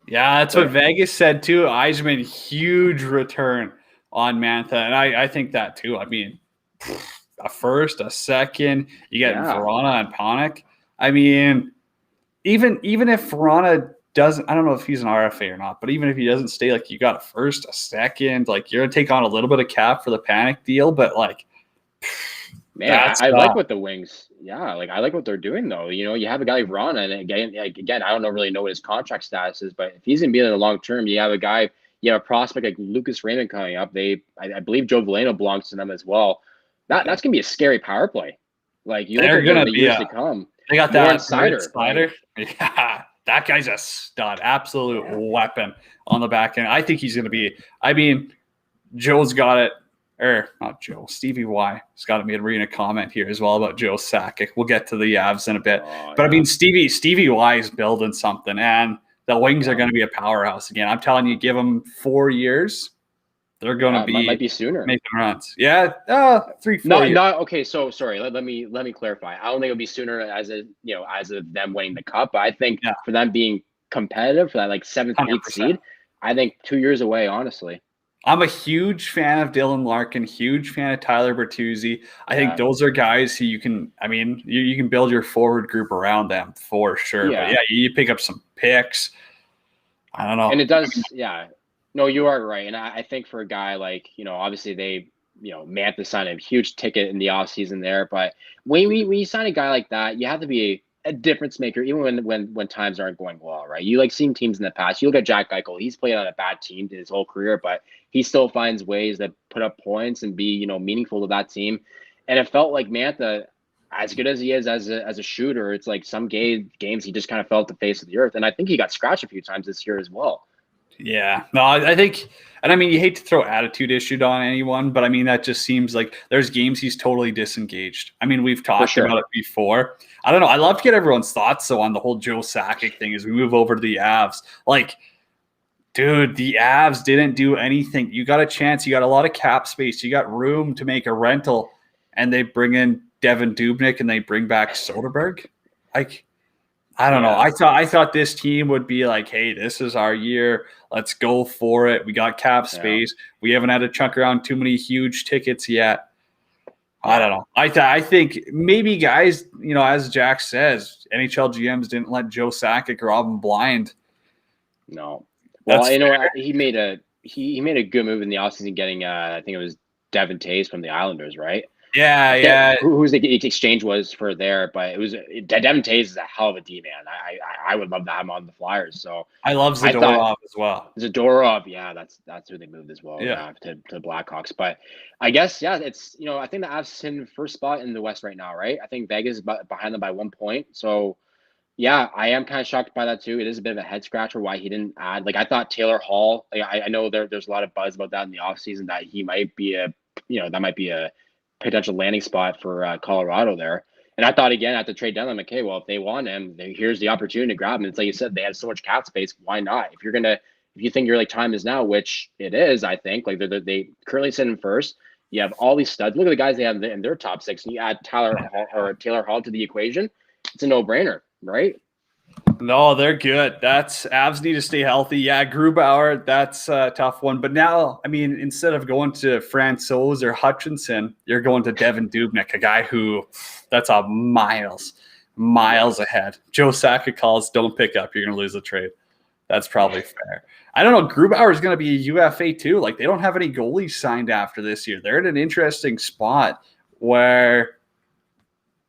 Speaker 1: Yeah, that's what Vegas said too. Eisman, huge return on Mantha, and I think that too. I mean, a first, a second, you get Verona and Panik. I mean, even if Verona doesn't, I don't know if he's an RFA or not, but even if he doesn't stay, like, you got a first, a second, like, you're gonna take on a little bit of cap for the Panik deal, but like,
Speaker 2: man, I like what the Wings. Yeah, like I like what they're doing though. You have a guy like Verona, and again, I don't really know what his contract status is, but if he's gonna be in the long term, you have a prospect like Lucas Raymond coming up. I believe Joe Veleno belongs to them as well. That's gonna be a scary power play. Like
Speaker 1: they're gonna be years
Speaker 2: to come.
Speaker 1: They got that Snyder. Yeah. That guy's a stud, absolute weapon on the back end. I think he's going to be – I mean, Joe's got it – or not Joe, Stevie Y has got me to read a comment here as well about Joe Sakic. We'll get to the Avs in a bit. I mean, Stevie Y is building something, and the Wings are going to be a powerhouse again. I'm telling you, give them 4 years, they're going to be
Speaker 2: might be sooner.
Speaker 1: making runs. Yeah, 3-4 years.
Speaker 2: Not okay. So sorry. Let me clarify. I don't think it'll be sooner as of them winning the cup. But I think for them being competitive for that like 7th, 8th seed, I think 2 years away. Honestly,
Speaker 1: I'm a huge fan of Dylan Larkin. Huge fan of Tyler Bertuzzi. I think those are guys who you can. I mean, you can build your forward group around them for sure.
Speaker 2: Yeah.
Speaker 1: But yeah, you pick up some picks. I don't know.
Speaker 2: And it does. Yeah. No, you are right. And I think for a guy like, obviously they, Mantha signed a huge ticket in the offseason there. But when you sign a guy like that, you have to be a difference maker, even when times aren't going well, right? You like seen teams in the past. You look at Jack Eichel. He's played on a bad team his whole career, but he still finds ways to put up points and be, meaningful to that team. And it felt like Mantha, as good as he is as a shooter, it's like some games he just kind of fell at the face of the earth. And I think he got scratched a few times this year as well.
Speaker 1: Yeah, no, I think, and I mean, you hate to throw attitude issue on anyone, but I mean, that just seems like there's games he's totally disengaged. I mean, we've talked about it before. I don't know. I love to get everyone's thoughts on the whole Joe Sakic thing as we move over to the Avs. Like, dude, the Avs didn't do anything. You got a chance. You got a lot of cap space. You got room to make a rental, and they bring in Devin Dubnyk and they bring back Soderberg. Like, I don't know. I thought this team would be like, hey, this is our year. Let's go for it. We got cap space. We haven't had to chunk around too many huge tickets yet. I don't know. I think maybe guys, as Jack says, NHL GMs didn't let Joe Sakic rob them blind.
Speaker 2: No. Well, he made a good move in the offseason getting I think it was Devin Taves from the Islanders, right?
Speaker 1: Yeah.
Speaker 2: Who's the exchange was for there, but it was Devin Taves is a hell of a D man. I would love to have him on the Flyers. So
Speaker 1: I love Zadorov as well.
Speaker 2: Zadorov, yeah, that's who they moved as well. Yeah, to the Blackhawks. But I guess it's I think the Avs in first spot in the West right now, right? I think Vegas is behind them by 1 point. So yeah, I am kind of shocked by that too. It is a bit of a head scratcher why he didn't add. Like I thought Taylor Hall. Like I know there's a lot of buzz about that in the offseason that he might be that might be a potential landing spot for Colorado there. And I thought again at the trade deadline, okay, well, if they want him, here's the opportunity to grab him. It's like you said, they have so much cap space. Why not? If you think your time is now, which it is, I think like they currently sit in first. You have all these studs. Look at the guys they have in their top 6, and you add Taylor Hall to the equation. It's a no-brainer, right?
Speaker 1: No, they're good. Avs need to stay healthy. Yeah, Grubauer, that's a tough one. But now, I mean, instead of going to Francouz or Hutchinson, you're going to Devin Dubnyk, a guy who that's a miles ahead. Joe Sakic calls, don't pick up. You're going to lose the trade. That's probably fair. I don't know. Grubauer is going to be a UFA too. Like they don't have any goalies signed after this year. They're in an interesting spot where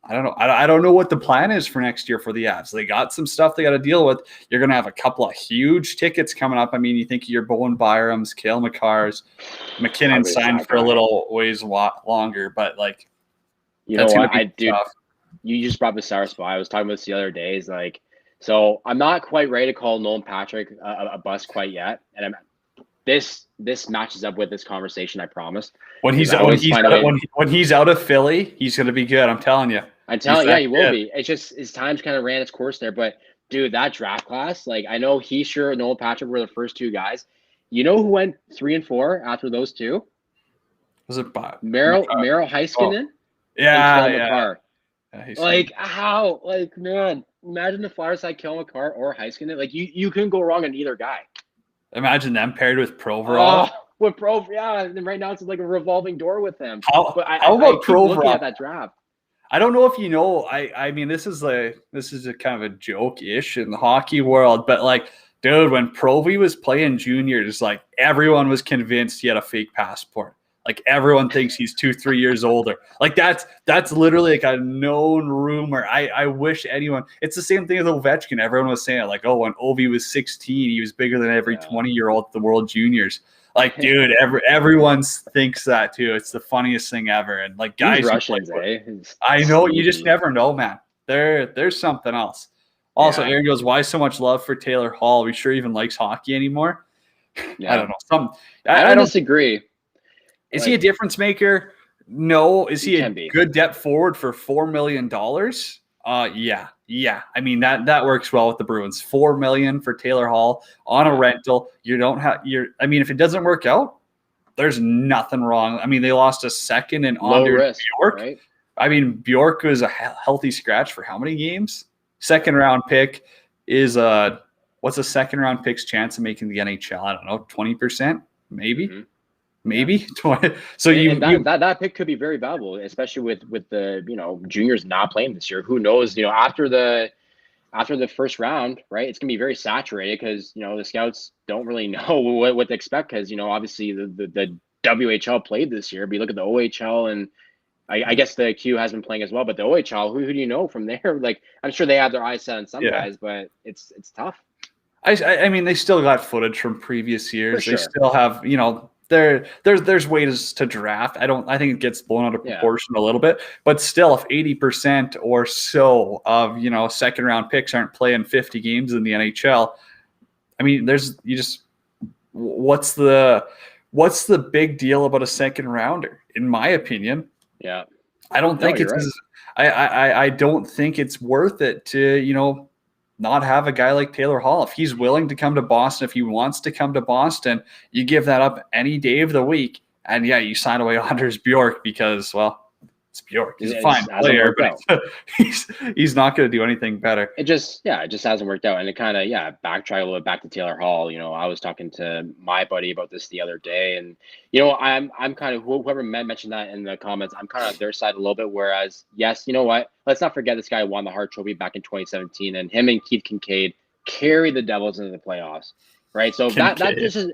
Speaker 1: I don't know. I don't know what the plan is for next year for the Avs. They got some stuff they got to deal with. You're going to have a couple of huge tickets coming up. I mean, you think of your Bowen Byrams, Cale Makars, McKinnon signed for a little ways longer, but like,
Speaker 2: you know what, you just brought the sour spot. I was talking about this the other days. Like, so I'm not quite ready to call Nolan Patrick a bust quite yet, and this matches up with this conversation. I promise. When he's out
Speaker 1: of Philly, he's going to be good. I'm telling you.
Speaker 2: He will be. It's just his time's kind of ran its course there. But dude, that draft class, like I know Nolan Patrick were the first 2 guys. You know who went 3 and 4 after those 2?
Speaker 1: Was it
Speaker 2: Mero Heiskanen?
Speaker 1: Yeah.
Speaker 2: Like how? Like man, imagine the Flyers had Cale Makar or Heiskanen. Like you couldn't go wrong on either guy.
Speaker 1: Imagine them paired with Provorov.
Speaker 2: And right now it's like a revolving door with them.
Speaker 1: How about Provorov?
Speaker 2: Looking at that draft.
Speaker 1: I don't know if you know. I mean, this is a kind of a joke-ish in the hockey world, but like, dude, when Provy was playing juniors, like everyone was convinced he had a fake passport. Like everyone thinks he's 2-3 years older. Like that's literally like a known rumor. I wish anyone. It's the same thing with Ovechkin. Everyone was saying like, oh, when Ovi was 16, he was bigger than every 20-year-old at the World Juniors. Like, dude, everyone thinks that too. It's the funniest thing ever. And like guys,
Speaker 2: Russians,
Speaker 1: I know, you just never know, man. There's something else. Also, Aaron goes, why so much love for Taylor Hall? Are we sure he even likes hockey anymore? Yeah. I don't know.
Speaker 2: I don't disagree.
Speaker 1: Is he a difference maker? No. Is he a good depth forward for $4 million? Yeah. I mean that works well with the Bruins. $4 million for Taylor Hall on a rental. You don't have I mean, if it doesn't work out, there's nothing wrong. I mean, they lost a second and
Speaker 2: Low
Speaker 1: Anders
Speaker 2: risk,
Speaker 1: Bjork.
Speaker 2: right?
Speaker 1: I mean, Bjork was a healthy scratch for how many games? Second round pick is what's a second round pick's chance of making the NHL? I don't know, 20%, maybe.
Speaker 2: Mm-hmm.
Speaker 1: Maybe 20. So
Speaker 2: that pick could be very valuable, especially with the juniors not playing this year. Who knows? After the first round, right? It's gonna be very saturated because the scouts don't really know what to expect because obviously the WHL played this year, but you look at the OHL and I guess the Q has been playing as well, but the OHL, who do you know from there? Like I'm sure they have their eyes set on some guys, but it's tough.
Speaker 1: I mean, they still got footage from previous years.
Speaker 2: For
Speaker 1: They
Speaker 2: sure.
Speaker 1: still have, there's ways to draft. I think it gets blown out of proportion a little bit, but still, if 80% or so of second round picks aren't playing 50 games in the NHL, I mean, what's the big deal about a second rounder? In my opinion, I don't think it's. Right. I don't think it's worth it to not have a guy like Taylor Hall. If he's willing to come to Boston, if he wants to come to Boston, you give that up any day of the week. And you sign away Anders Bjork because, well, it's Bjork. He's a fine player, but he's not going to do anything better.
Speaker 2: It just hasn't worked out. And it kind of, backtrack a little bit back to Taylor Hall. I was talking to my buddy about this the other day, and I'm kind of, whoever mentioned that in the comments, I'm kind of on their side a little bit. Whereas, yes, you know what? Let's not forget this guy won the Hart Trophy back in 2017, and him and Keith Kincaid carried the Devils into the playoffs, right? So that just is,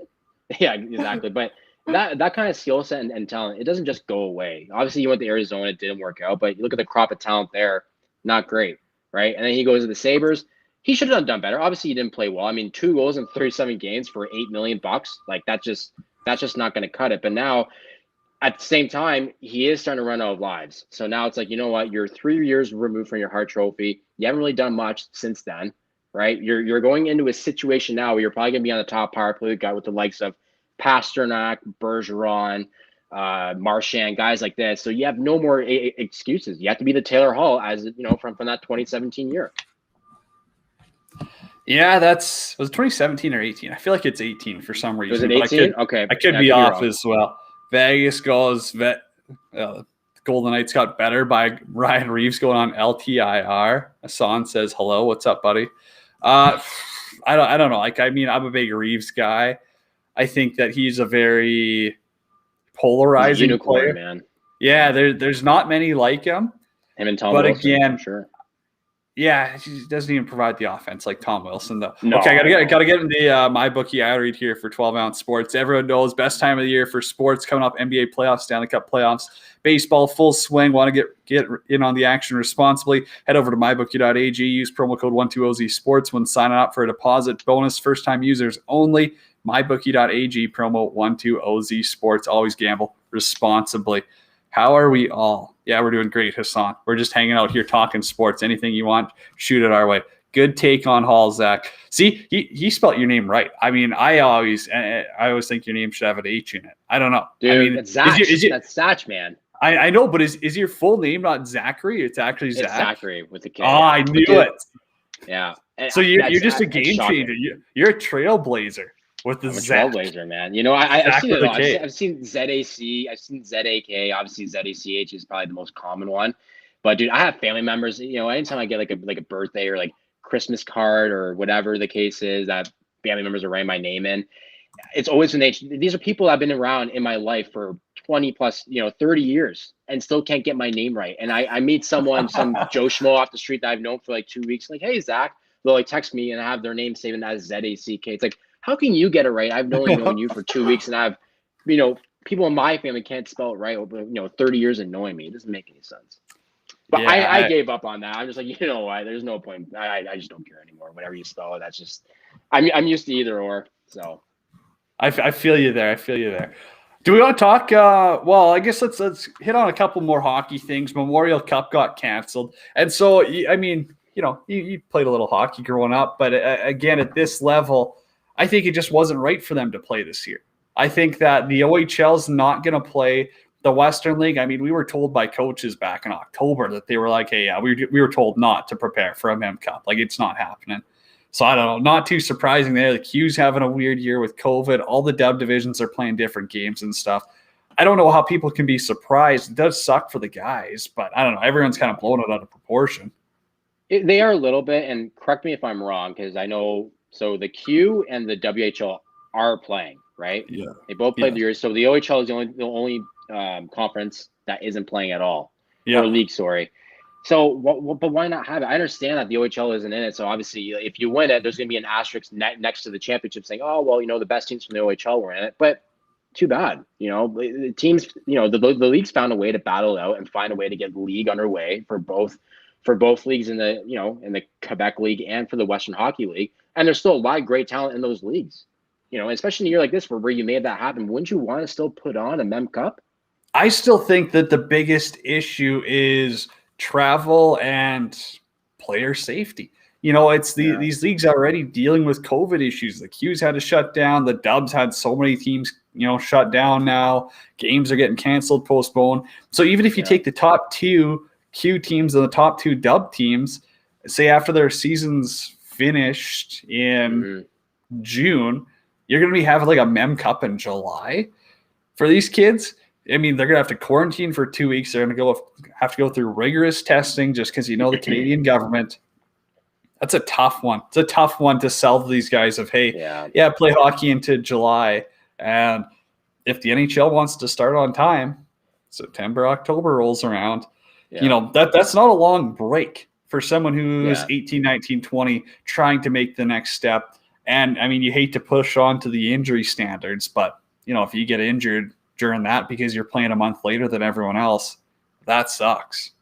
Speaker 2: exactly. But that kind of skill set and talent, it doesn't just go away. Obviously, he went to Arizona, it didn't work out, but you look at the crop of talent there, not great, right? And then he goes to the Sabres. He should have done better. Obviously, he didn't play well. I mean, 2 goals in 37 games for $8 million, like that's just not going to cut it. But now, at the same time, he is starting to run out of lives. So now it's like, you know what? You're 3 years removed from your Hart Trophy. You haven't really done much since then, right? You're going into a situation now where you're probably going to be on the top power play guy with the likes of Pasternak, Bergeron, Marchand, guys like this. So you have no more excuses. You have to be the Taylor Hall from that 2017 year.
Speaker 1: Yeah, was it 2017 or 18? I feel like it's 18 for some reason.
Speaker 2: Was it 18? Okay.
Speaker 1: I could be off as well. Vegas goes, Golden Knights got better by Ryan Reeves going on LTIR. Hassan says, hello, what's up, buddy? I don't know. Like, I mean, I'm a big Reeves guy. I think that he's a very polarizing player,
Speaker 2: man.
Speaker 1: Yeah, there's not many like him.
Speaker 2: Him and Tom
Speaker 1: but
Speaker 2: Wilson,
Speaker 1: again,
Speaker 2: sure.
Speaker 1: Yeah, he doesn't even provide the offense like Tom Wilson, though.
Speaker 2: No,
Speaker 1: okay, I gotta get into my bookie I read here for 12-ounce sports. Everyone knows best time of the year for sports coming up: NBA playoffs, Stanley Cup playoffs, baseball full swing. Want to get in on the action responsibly? Head over to mybookie.ag. Use promo code 12OZ Sports when signing up for a deposit bonus. First time users only. mybookie.ag promo 12OZ Sports. Always gamble responsibly. How are we all? Yeah, we're doing great, Hassan. We're just hanging out here talking sports. Anything you want, shoot it our way. Good take on Hall, Zach. See, he spelled your name right. I mean, I always think your name should have an H in it. I don't know.
Speaker 2: Dude,
Speaker 1: I mean,
Speaker 2: that's Zach. That's Zach, man.
Speaker 1: I know, but is your full name not Zachary? It's actually Zach.
Speaker 2: It's Zachary with the K.
Speaker 1: Oh, I knew it.
Speaker 2: Yeah.
Speaker 1: So you're just a game changer. You're a trailblazer. With the
Speaker 2: Trailblazer, man. I've seen it all. I've seen ZAC. I've seen ZAK. Obviously, ZACH is probably the most common one. But dude, I have family members. Anytime I get like a birthday or like Christmas card or whatever the case is, that family members are writing my name in. It's always these are people I've been around in my life for 20 plus, 30 years, and still can't get my name right. And I meet someone, some Joe Schmo off the street that I've known for like 2 weeks. Like, hey Zach, they'll like text me and I have their name saved as ZACK. It's like, how can you get it right? I've only known you for 2 weeks, and I've, people in my family can't spell it right over, 30 years of knowing me. It doesn't make any sense. But yeah, I gave up on that. I'm just like, you know what? There's no point. I just don't care anymore. Whatever you spell it, that's just, I'm used to either or. So,
Speaker 1: I feel you there. Do we want to talk? Well, I guess let's hit on a couple more hockey things. Memorial Cup got canceled, and so I mean, you played a little hockey growing up, but again, at this level, I think it just wasn't right for them to play this year. I think that the OHL's not going to play the Western League. I mean, we were told by coaches back in October that they were like, hey, we were told not to prepare for a Mem Cup. Like, it's not happening. So I don't know, not too surprising there. The Q's having a weird year with COVID. All the dub divisions are playing different games and stuff. I don't know how people can be surprised. It does suck for the guys, but I don't know. Everyone's kind of blowing it out of proportion.
Speaker 2: They are a little bit, and correct me if I'm wrong, because I know, so the Q and the WHL are playing, right?
Speaker 1: Yeah.
Speaker 2: They both played the years. So the OHL is the only conference that isn't playing at all.
Speaker 1: Yeah.
Speaker 2: Or league, sorry. So, but why not have it? I understand that the OHL isn't in it. So obviously, if you win it, there's going to be an asterisk next to the championship saying, "Oh, well, the best teams from the OHL were in it." But too bad, the teams, the league's found a way to battle out and find a way to get the league underway for both leagues in the in the Quebec League and for the Western Hockey League. And there's still a lot of great talent in those leagues. Especially in a year like this where you made that happen. Wouldn't you want to still put on a Mem Cup?
Speaker 1: I still think that the biggest issue is travel and player safety. It's these leagues already dealing with COVID issues. The Qs had to shut down. The Dubs had so many teams, shut down now. Games are getting canceled, postponed. So even if you take the top 2 Q teams and the top 2 Dub teams, say after their season's finished in June, you're going to be having like a Mem Cup in July for these kids. I mean, they're going to have to quarantine for 2 weeks. They're going to have to go through rigorous testing just because the Canadian government. That's a tough one. It's a tough one to sell to these guys of, hey, play hockey into July. And if the NHL wants to start on time, September, October rolls around, that's not a long break for someone who's 18, 19, 20 trying to make the next step. And, I mean, you hate to push on to the injury standards, but, if you get injured during that because you're playing a month later than everyone else, that sucks.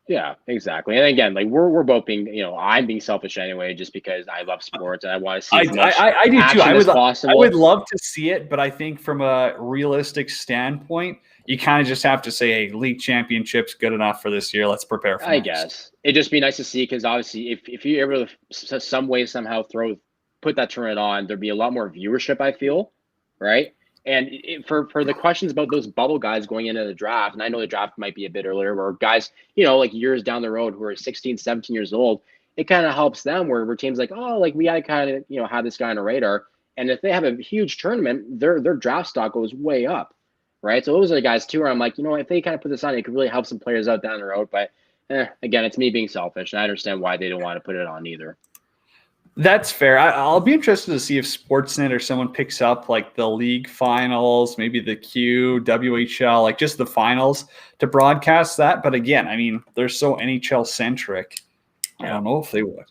Speaker 2: Yeah, exactly. And again, like we're both being, I'm being selfish anyway, just because I love sports and I want to see as much
Speaker 1: I do too.
Speaker 2: Possible.
Speaker 1: I would love to see it, but I think from a realistic standpoint, you kind of just have to say, hey, league championship's good enough for this year. Let's prepare for
Speaker 2: I guess. It'd just be nice to see, because obviously if you're able to some way, somehow put that tournament on, there'd be a lot more viewership, I feel, right? And for the questions about those bubble guys going into the draft, and I know the draft might be a bit earlier, where guys, like years down the road who are 16, 17 years old, it kind of helps them where teams like, oh, like we got to kind of, have this guy on a radar. And if they have a huge tournament, their draft stock goes way up, right? So those are the guys too where I'm like, if they kind of put this on, it could really help some players out down the road. But again, it's me being selfish, and I understand why they don't want to put it on either.
Speaker 1: That's fair. I'll be interested to see if Sportsnet or someone picks up like the league finals, maybe the Q, WHL, like just the finals to broadcast that. But again, I mean, they're so NHL centric. I don't know if they would.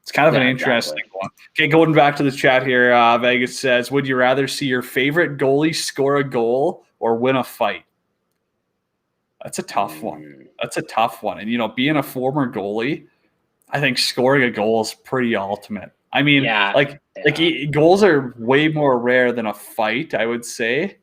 Speaker 1: It's kind of an interesting one. Okay, going back to the chat here, Vegas says, would you rather see your favorite goalie score a goal or win a fight? That's a tough one. That's a tough one. And, being a former goalie, I think scoring a goal is pretty ultimate. I mean, goals are way more rare than a fight, I would say.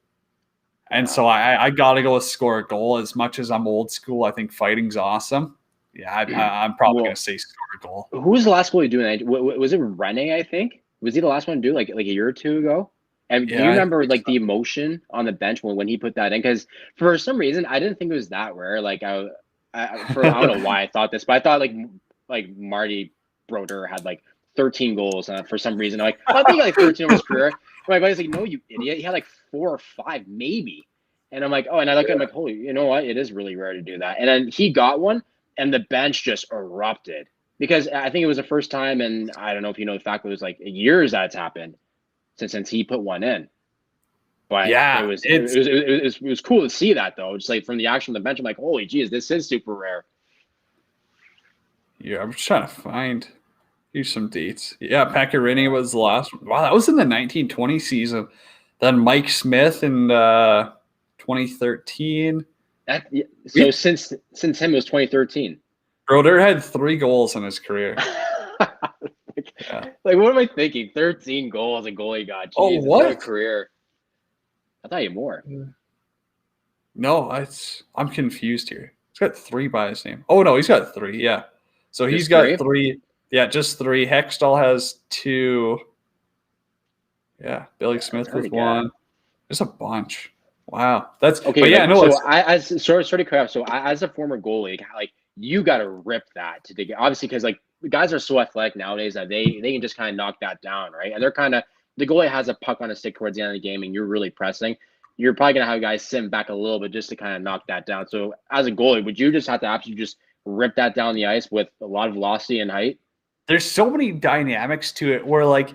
Speaker 1: And so I got to go with score a goal. As much as I'm old school, I think fighting's awesome. Yeah, I'm probably going to say score a goal.
Speaker 2: Who was the last goalie doing that? Was it Rene, I think? Was he the last one to do like a year or two ago? And do you remember the emotion on the bench when he put that in? Because for some reason, I didn't think it was that rare. Like I don't know why I thought this, but I thought like Marty Brodeur had like 13 goals for some reason. I think he had like 13 over his career. My buddy's like, no, you idiot. He had like 4 or 5 maybe. And I'm like, oh, and I look at him like, holy, you know what? It is really rare to do that. And then he got one, and the bench just erupted, because I think it was the first time, and I don't know if you know the fact, it was like years that it's happened since he put one in. But yeah, it was cool to see that though. Just like from the action on the bench, I'm like, holy geez, this is super rare.
Speaker 1: Yeah, I'm just trying to find. Here's some dates. Yeah, Pekka was the last one. Wow, that was in the 1920 season. Then Mike Smith in 2013.
Speaker 2: So since him, it was 2013.
Speaker 1: Brodeur had 3 goals in his career.
Speaker 2: Like, what am I thinking? 13 goals a goalie got. Jeez, what a career! I thought you had more.
Speaker 1: No, I'm confused here. He's got 3 by his name. Oh no, he's got 3. Yeah. So he's got 3. Yeah, just 3. Hextall has 2. Yeah, Billy Smith with 1. There's a bunch. Wow, that's okay. But yeah, no.
Speaker 2: So sorry to cut off. So as a former goalie, like you got to rip that to get, obviously, because like the guys are so athletic nowadays that they can just kind of knock that down, right? And they're kind of the goalie has a puck on a stick towards the end of the game, and you're really pressing. You're probably gonna have guys sit back a little bit just to kind of knock that down. So as a goalie, would you just have to absolutely just rip that down the ice with a lot of velocity and height?
Speaker 1: There's so many dynamics to it where like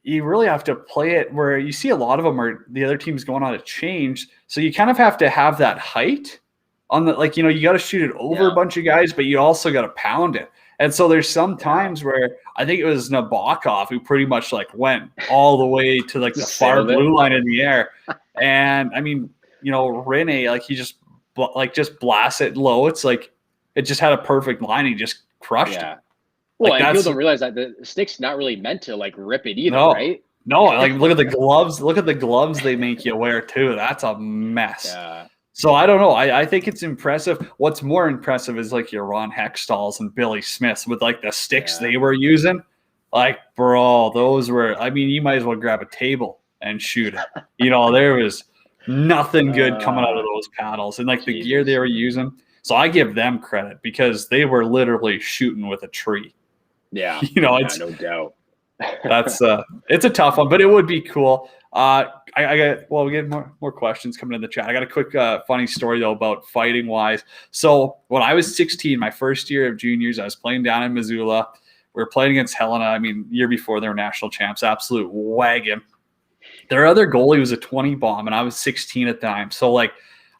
Speaker 1: you really have to play it where you see a lot of them are the other team's going on a change. So you kind of have to have that height on the, like, you got to shoot it over a bunch of guys, but you also got to pound it. And so there's some times where I think it was Nabokov who pretty much like went all the way to like the far blue line in the air. And I mean, Rene, like he just blasts it low. It's like, it just had a perfect line. He just crushed it.
Speaker 2: Well, like, people don't realize that the stick's not really meant to like rip it either, right?
Speaker 1: No, like look at the gloves. Look at the gloves they make you wear too. That's a mess.
Speaker 2: Yeah.
Speaker 1: So I don't know. I think it's impressive. What's more impressive is like your Ron Hextalls and Billy Smiths with like the sticks they were using. Like, bro, those were, I mean, you might as well grab a table and shoot it. There was nothing good coming out of those paddles and like the gear they were using. So I give them credit because they were literally shooting with a tree.
Speaker 2: Yeah.
Speaker 1: It's
Speaker 2: no doubt.
Speaker 1: That's it's a tough one, but it would be cool. We get more questions coming in the chat. I got a quick funny story though about fighting wise. So when I was 16, my first year of juniors, I was playing down in Missoula. We were playing against Helena. I mean, year before they were national champs, absolute wagon. Their other goalie was a 20 bomb, and I was 16 at the time. So like,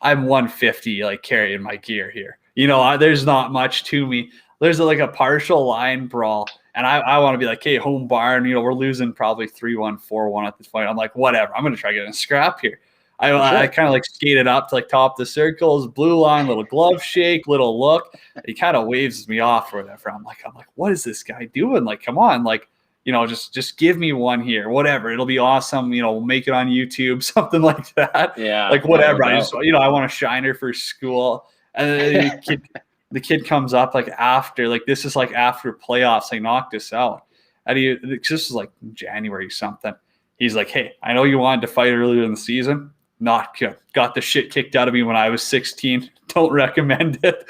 Speaker 1: I'm 150, like carrying my gear here. There's not much to me. There's like a partial line brawl. And I want to be like, hey, home barn, we're losing probably 3-1, 4-1 at this point. I'm like, whatever. I'm going to try getting a scrap here. I kind of like skated up to like top the circles, blue line, little glove shake, little look. He kind of waves me off or whatever. I'm like, what is this guy doing? Like, come on. Like, just give me one here, whatever. It'll be awesome. We'll make it on YouTube, something like that.
Speaker 2: Yeah.
Speaker 1: Like whatever. I just, I want a shiner for school. And then the kid comes up like after, like this is like after playoffs, they knocked us out. And this is like January something. He's like, hey, I know you wanted to fight earlier in the season. Not good. Got the shit kicked out of me when I was 16. Don't recommend it.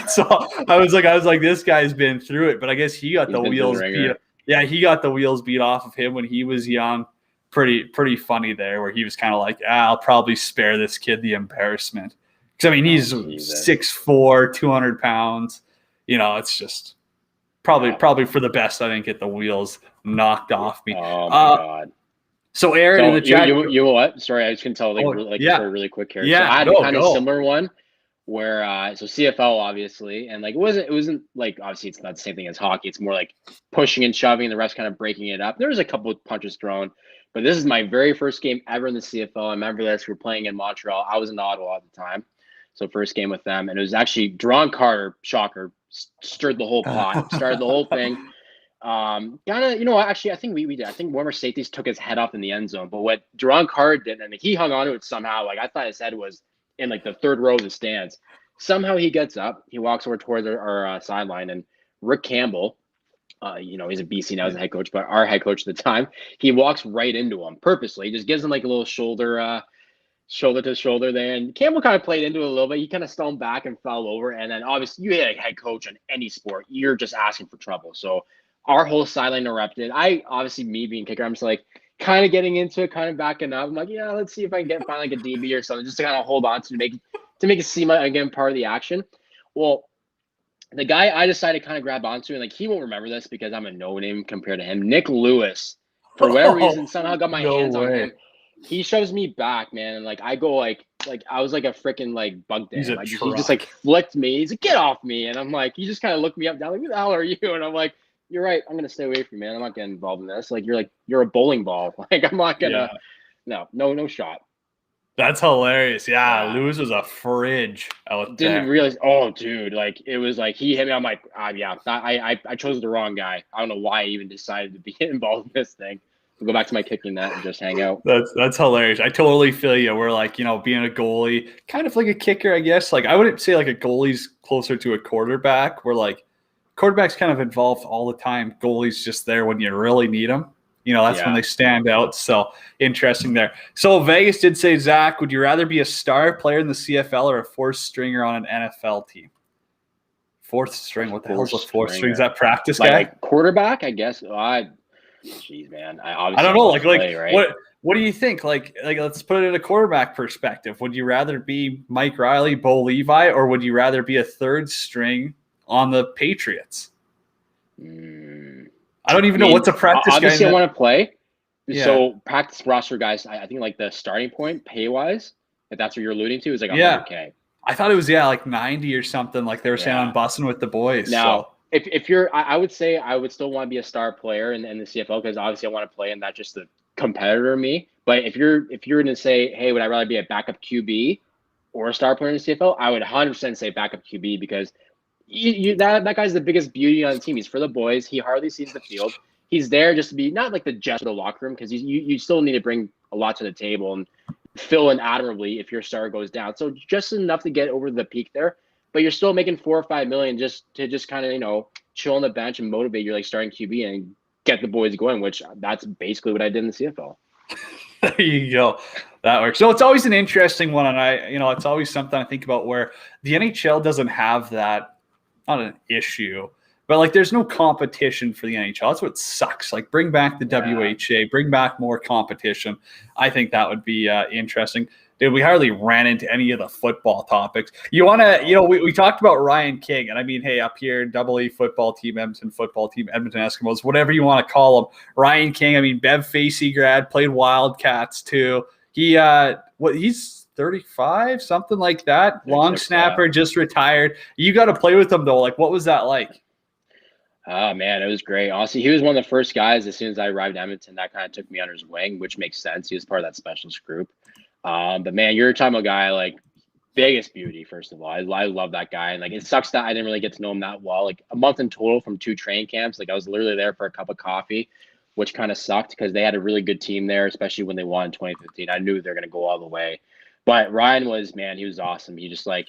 Speaker 1: So I was like, this guy's been through it, but I guess he got the wheels beat. Yeah, he got the wheels beat off of him when he was young. Pretty funny there, where he was kind of like, I'll probably spare this kid the embarrassment. Because, I mean, he's 6'4", 200 pounds. It's just probably for the best, I didn't get the wheels knocked off me.
Speaker 2: Oh, my God.
Speaker 1: So, Aaron, in the chat.
Speaker 2: You what? Sorry, I just can tell, for a really quick here.
Speaker 1: Yeah,
Speaker 2: so I had a kind of similar one where, so CFL, obviously, and, like, it wasn't, like, obviously it's not the same thing as hockey. It's more like pushing and shoving and the rest kind of breaking it up. There was a couple of punches thrown. But this is my very first game ever in the CFL. I remember this. We were playing in Montreal. I was in Ottawa at the time. So first game with them, and it was actually Duron Carter, shocker, stirred the whole pot, started the whole thing. Actually, I think we did. I think one of our safeties took his head off in the end zone, but what Duron Carter did, and he hung on to it somehow. Like I thought his head was in like the third row of the stands. Somehow he gets up, he walks over towards our sideline, and Rick Campbell, he's a BC now as a head coach, but our head coach at the time, he walks right into him purposely. He just gives him like a little shoulder to shoulder there, and Campbell kind of played into it a little bit. He kind of stumbled back and fell over, and then obviously you hit a head coach on any sport, you're just asking for trouble. So our whole sideline erupted. Me being kicker, I'm just like kind of getting into it, kind of backing up. I'm like, yeah, let's see if I can find like a DB or something just to kind of hold on to make it seem like again part of the action. Well, the guy I decided to kind of grab onto, and like he won't remember this because I'm a no name compared to him. Nick Lewis, for whatever reason, somehow got my hands on him. He shoves me back, man, and like I go like I was like a freaking like bug day. Like, he just like flicked me. He's like, get off me, and I'm like, he just kind of looked me up down like, who the hell are you? And I'm like, you're right. I'm gonna stay away from you, man. I'm not getting involved in this. Like you're a bowling ball. Like I'm not gonna. Yeah. No shot.
Speaker 1: That's hilarious. Yeah, Lewis was a fridge out there.
Speaker 2: Didn't realize. Oh, dude, like it was like he hit me. I'm like, I chose the wrong guy. I don't know why I even decided to be involved in this thing. I'll go back to my kicking net and just hang out.
Speaker 1: That's hilarious. I totally feel you. We're like, being a goalie, kind of like a kicker, I guess. Like I wouldn't say like a goalie's closer to a quarterback. We're like quarterback's kind of involved all the time. Goalie's just there when you really need them. That's when they stand out. So interesting there. So Vegas did say, Zach, would you rather be a star player in the CFL or a fourth stringer on an NFL team? Fourth string. What the hell's a
Speaker 2: Fourth
Speaker 1: fourth string? Is
Speaker 2: stringer.
Speaker 1: that practice guy?
Speaker 2: Like quarterback, I guess. Jeez, man.
Speaker 1: I don't know. Like
Speaker 2: right?
Speaker 1: What do you think? Like let's put it in a quarterback perspective. Would you rather be Mike Riley, Bo Levi, or would you rather be a third string on the Patriots? I don't even know what's a practice
Speaker 2: obviously
Speaker 1: guy.
Speaker 2: I want to play.
Speaker 1: Yeah.
Speaker 2: So practice roster guys, I think like the starting point pay wise, if that's what you're alluding to, is like $100K.
Speaker 1: I thought it was like 90 or something. Like they were saying on Bussing with the Boys.
Speaker 2: Now,
Speaker 1: so.
Speaker 2: if you're, I would say I would still want to be a star player in the CFL because obviously I want to play and not just the competitor me. But if you're going to say, hey, would I rather be a backup QB or a star player in the CFL? I would 100% say backup QB because that guy's the biggest beauty on the team. He's for the boys. He hardly sees the field. He's there just to be not like the jester of the locker room because you still need to bring a lot to the table and fill in admirably if your star goes down. So just enough to get over the peak there. But you're still making $4 or $5 million just to kind of, chill on the bench and motivate your like starting QB and get the boys going, which that's basically what I did in the CFL.
Speaker 1: There you go. That works. So it's always an interesting one. And it's always something I think about where the NHL doesn't have that, not an issue, but like there's no competition for the NHL. That's what sucks. Like bring back the WHA, bring back more competition. I think that would be interesting. Dude, we hardly ran into any of the football topics. You want to, we talked about Ryan King, and I mean, hey, up here, AA football team, Edmonton football team, Edmonton Eskimos, whatever you want to call them. Ryan King, I mean, Bev Facey grad, played Wildcats too. He's 35, something like that. Long snapper, just retired. You got to play with him though. Like, what was that like?
Speaker 2: Oh man, it was great. Honestly, he was one of the first guys as soon as I arrived in Edmonton that kind of took me under his wing, which makes sense. He was part of that specialist group. But man, you're talking about a guy like biggest beauty, first of all. I love that guy. And like it sucks that I didn't really get to know him that well. Like a month in total from 2 training camps. Like I was literally there for a cup of coffee, which kind of sucked because they had a really good team there, especially when they won in 2015. I knew they were gonna go all the way. But Ryan he was awesome. He just like,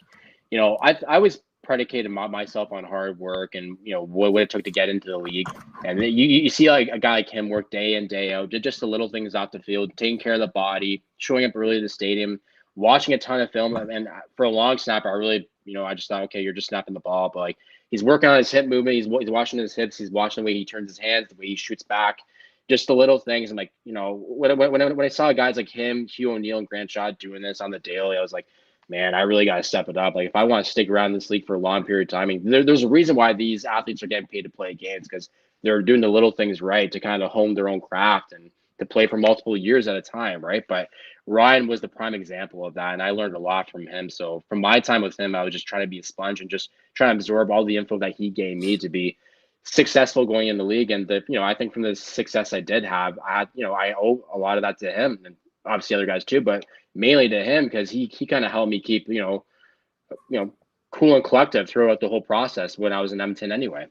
Speaker 2: I was predicated myself on hard work and what it took to get into the league. And you see like a guy like him work day in, day out, did just the little things off the field, taking care of the body, showing up early to the stadium, watching a ton of film. And for a long snapper, I really, I just thought, okay, you're just snapping the ball. But like he's working on his hip movement, he's watching his hips, he's watching the way he turns his hands, the way he shoots back, just the little things. And like, when I saw guys like him, Hugh O'Neill and Grant Shaw doing this on the daily, I was like, man, I really got to step it up. Like if I want to stick around this league for a long period of time, I mean, there's a reason why these athletes are getting paid to play games because they're doing the little things right to kind of hone their own craft and to play for multiple years at a time, right? But Ryan was the prime example of that, and I learned a lot from him. So from my time with him, I was just trying to be a sponge and just trying to absorb all the info that he gave me to be successful going in the league. And I think from the success I did have, I owe a lot of that to him and obviously other guys too, but mainly to him because he kind of helped me keep cool and collective throughout the whole process when I was in Edmonton anyway.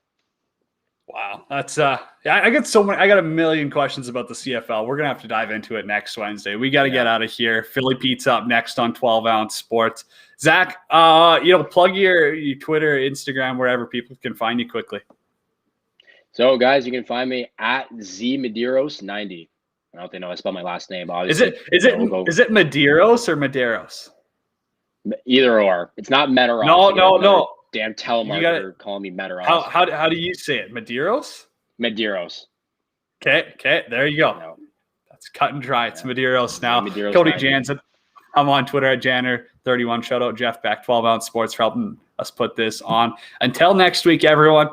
Speaker 1: Wow, that's I got a million questions about the CFL. We're gonna have to dive into it next Wednesday. We got to get out of here. Philly Pete's up next on 12 Ounce Sports. Zach, plug your Twitter, Instagram, wherever people can find you quickly.
Speaker 2: So guys, you can find me at zmedeiros90. I don't know if they know I spell my last name. Obviously,
Speaker 1: is it Medeiros or Medeiros?
Speaker 2: Either or. It's not Medeiros.
Speaker 1: No.
Speaker 2: Damn telemarketer calling me Medeiros.
Speaker 1: How do you say it? Medeiros?
Speaker 2: Medeiros.
Speaker 1: Okay. There you go.
Speaker 2: No.
Speaker 1: That's cut and dry. It's Medeiros now.
Speaker 2: Medeiros
Speaker 1: Cody Jansen. I'm on Twitter at Janner31. Shout out Jeff Beck, 12 Ounce Sports, for helping us put this on. Until next week, everyone.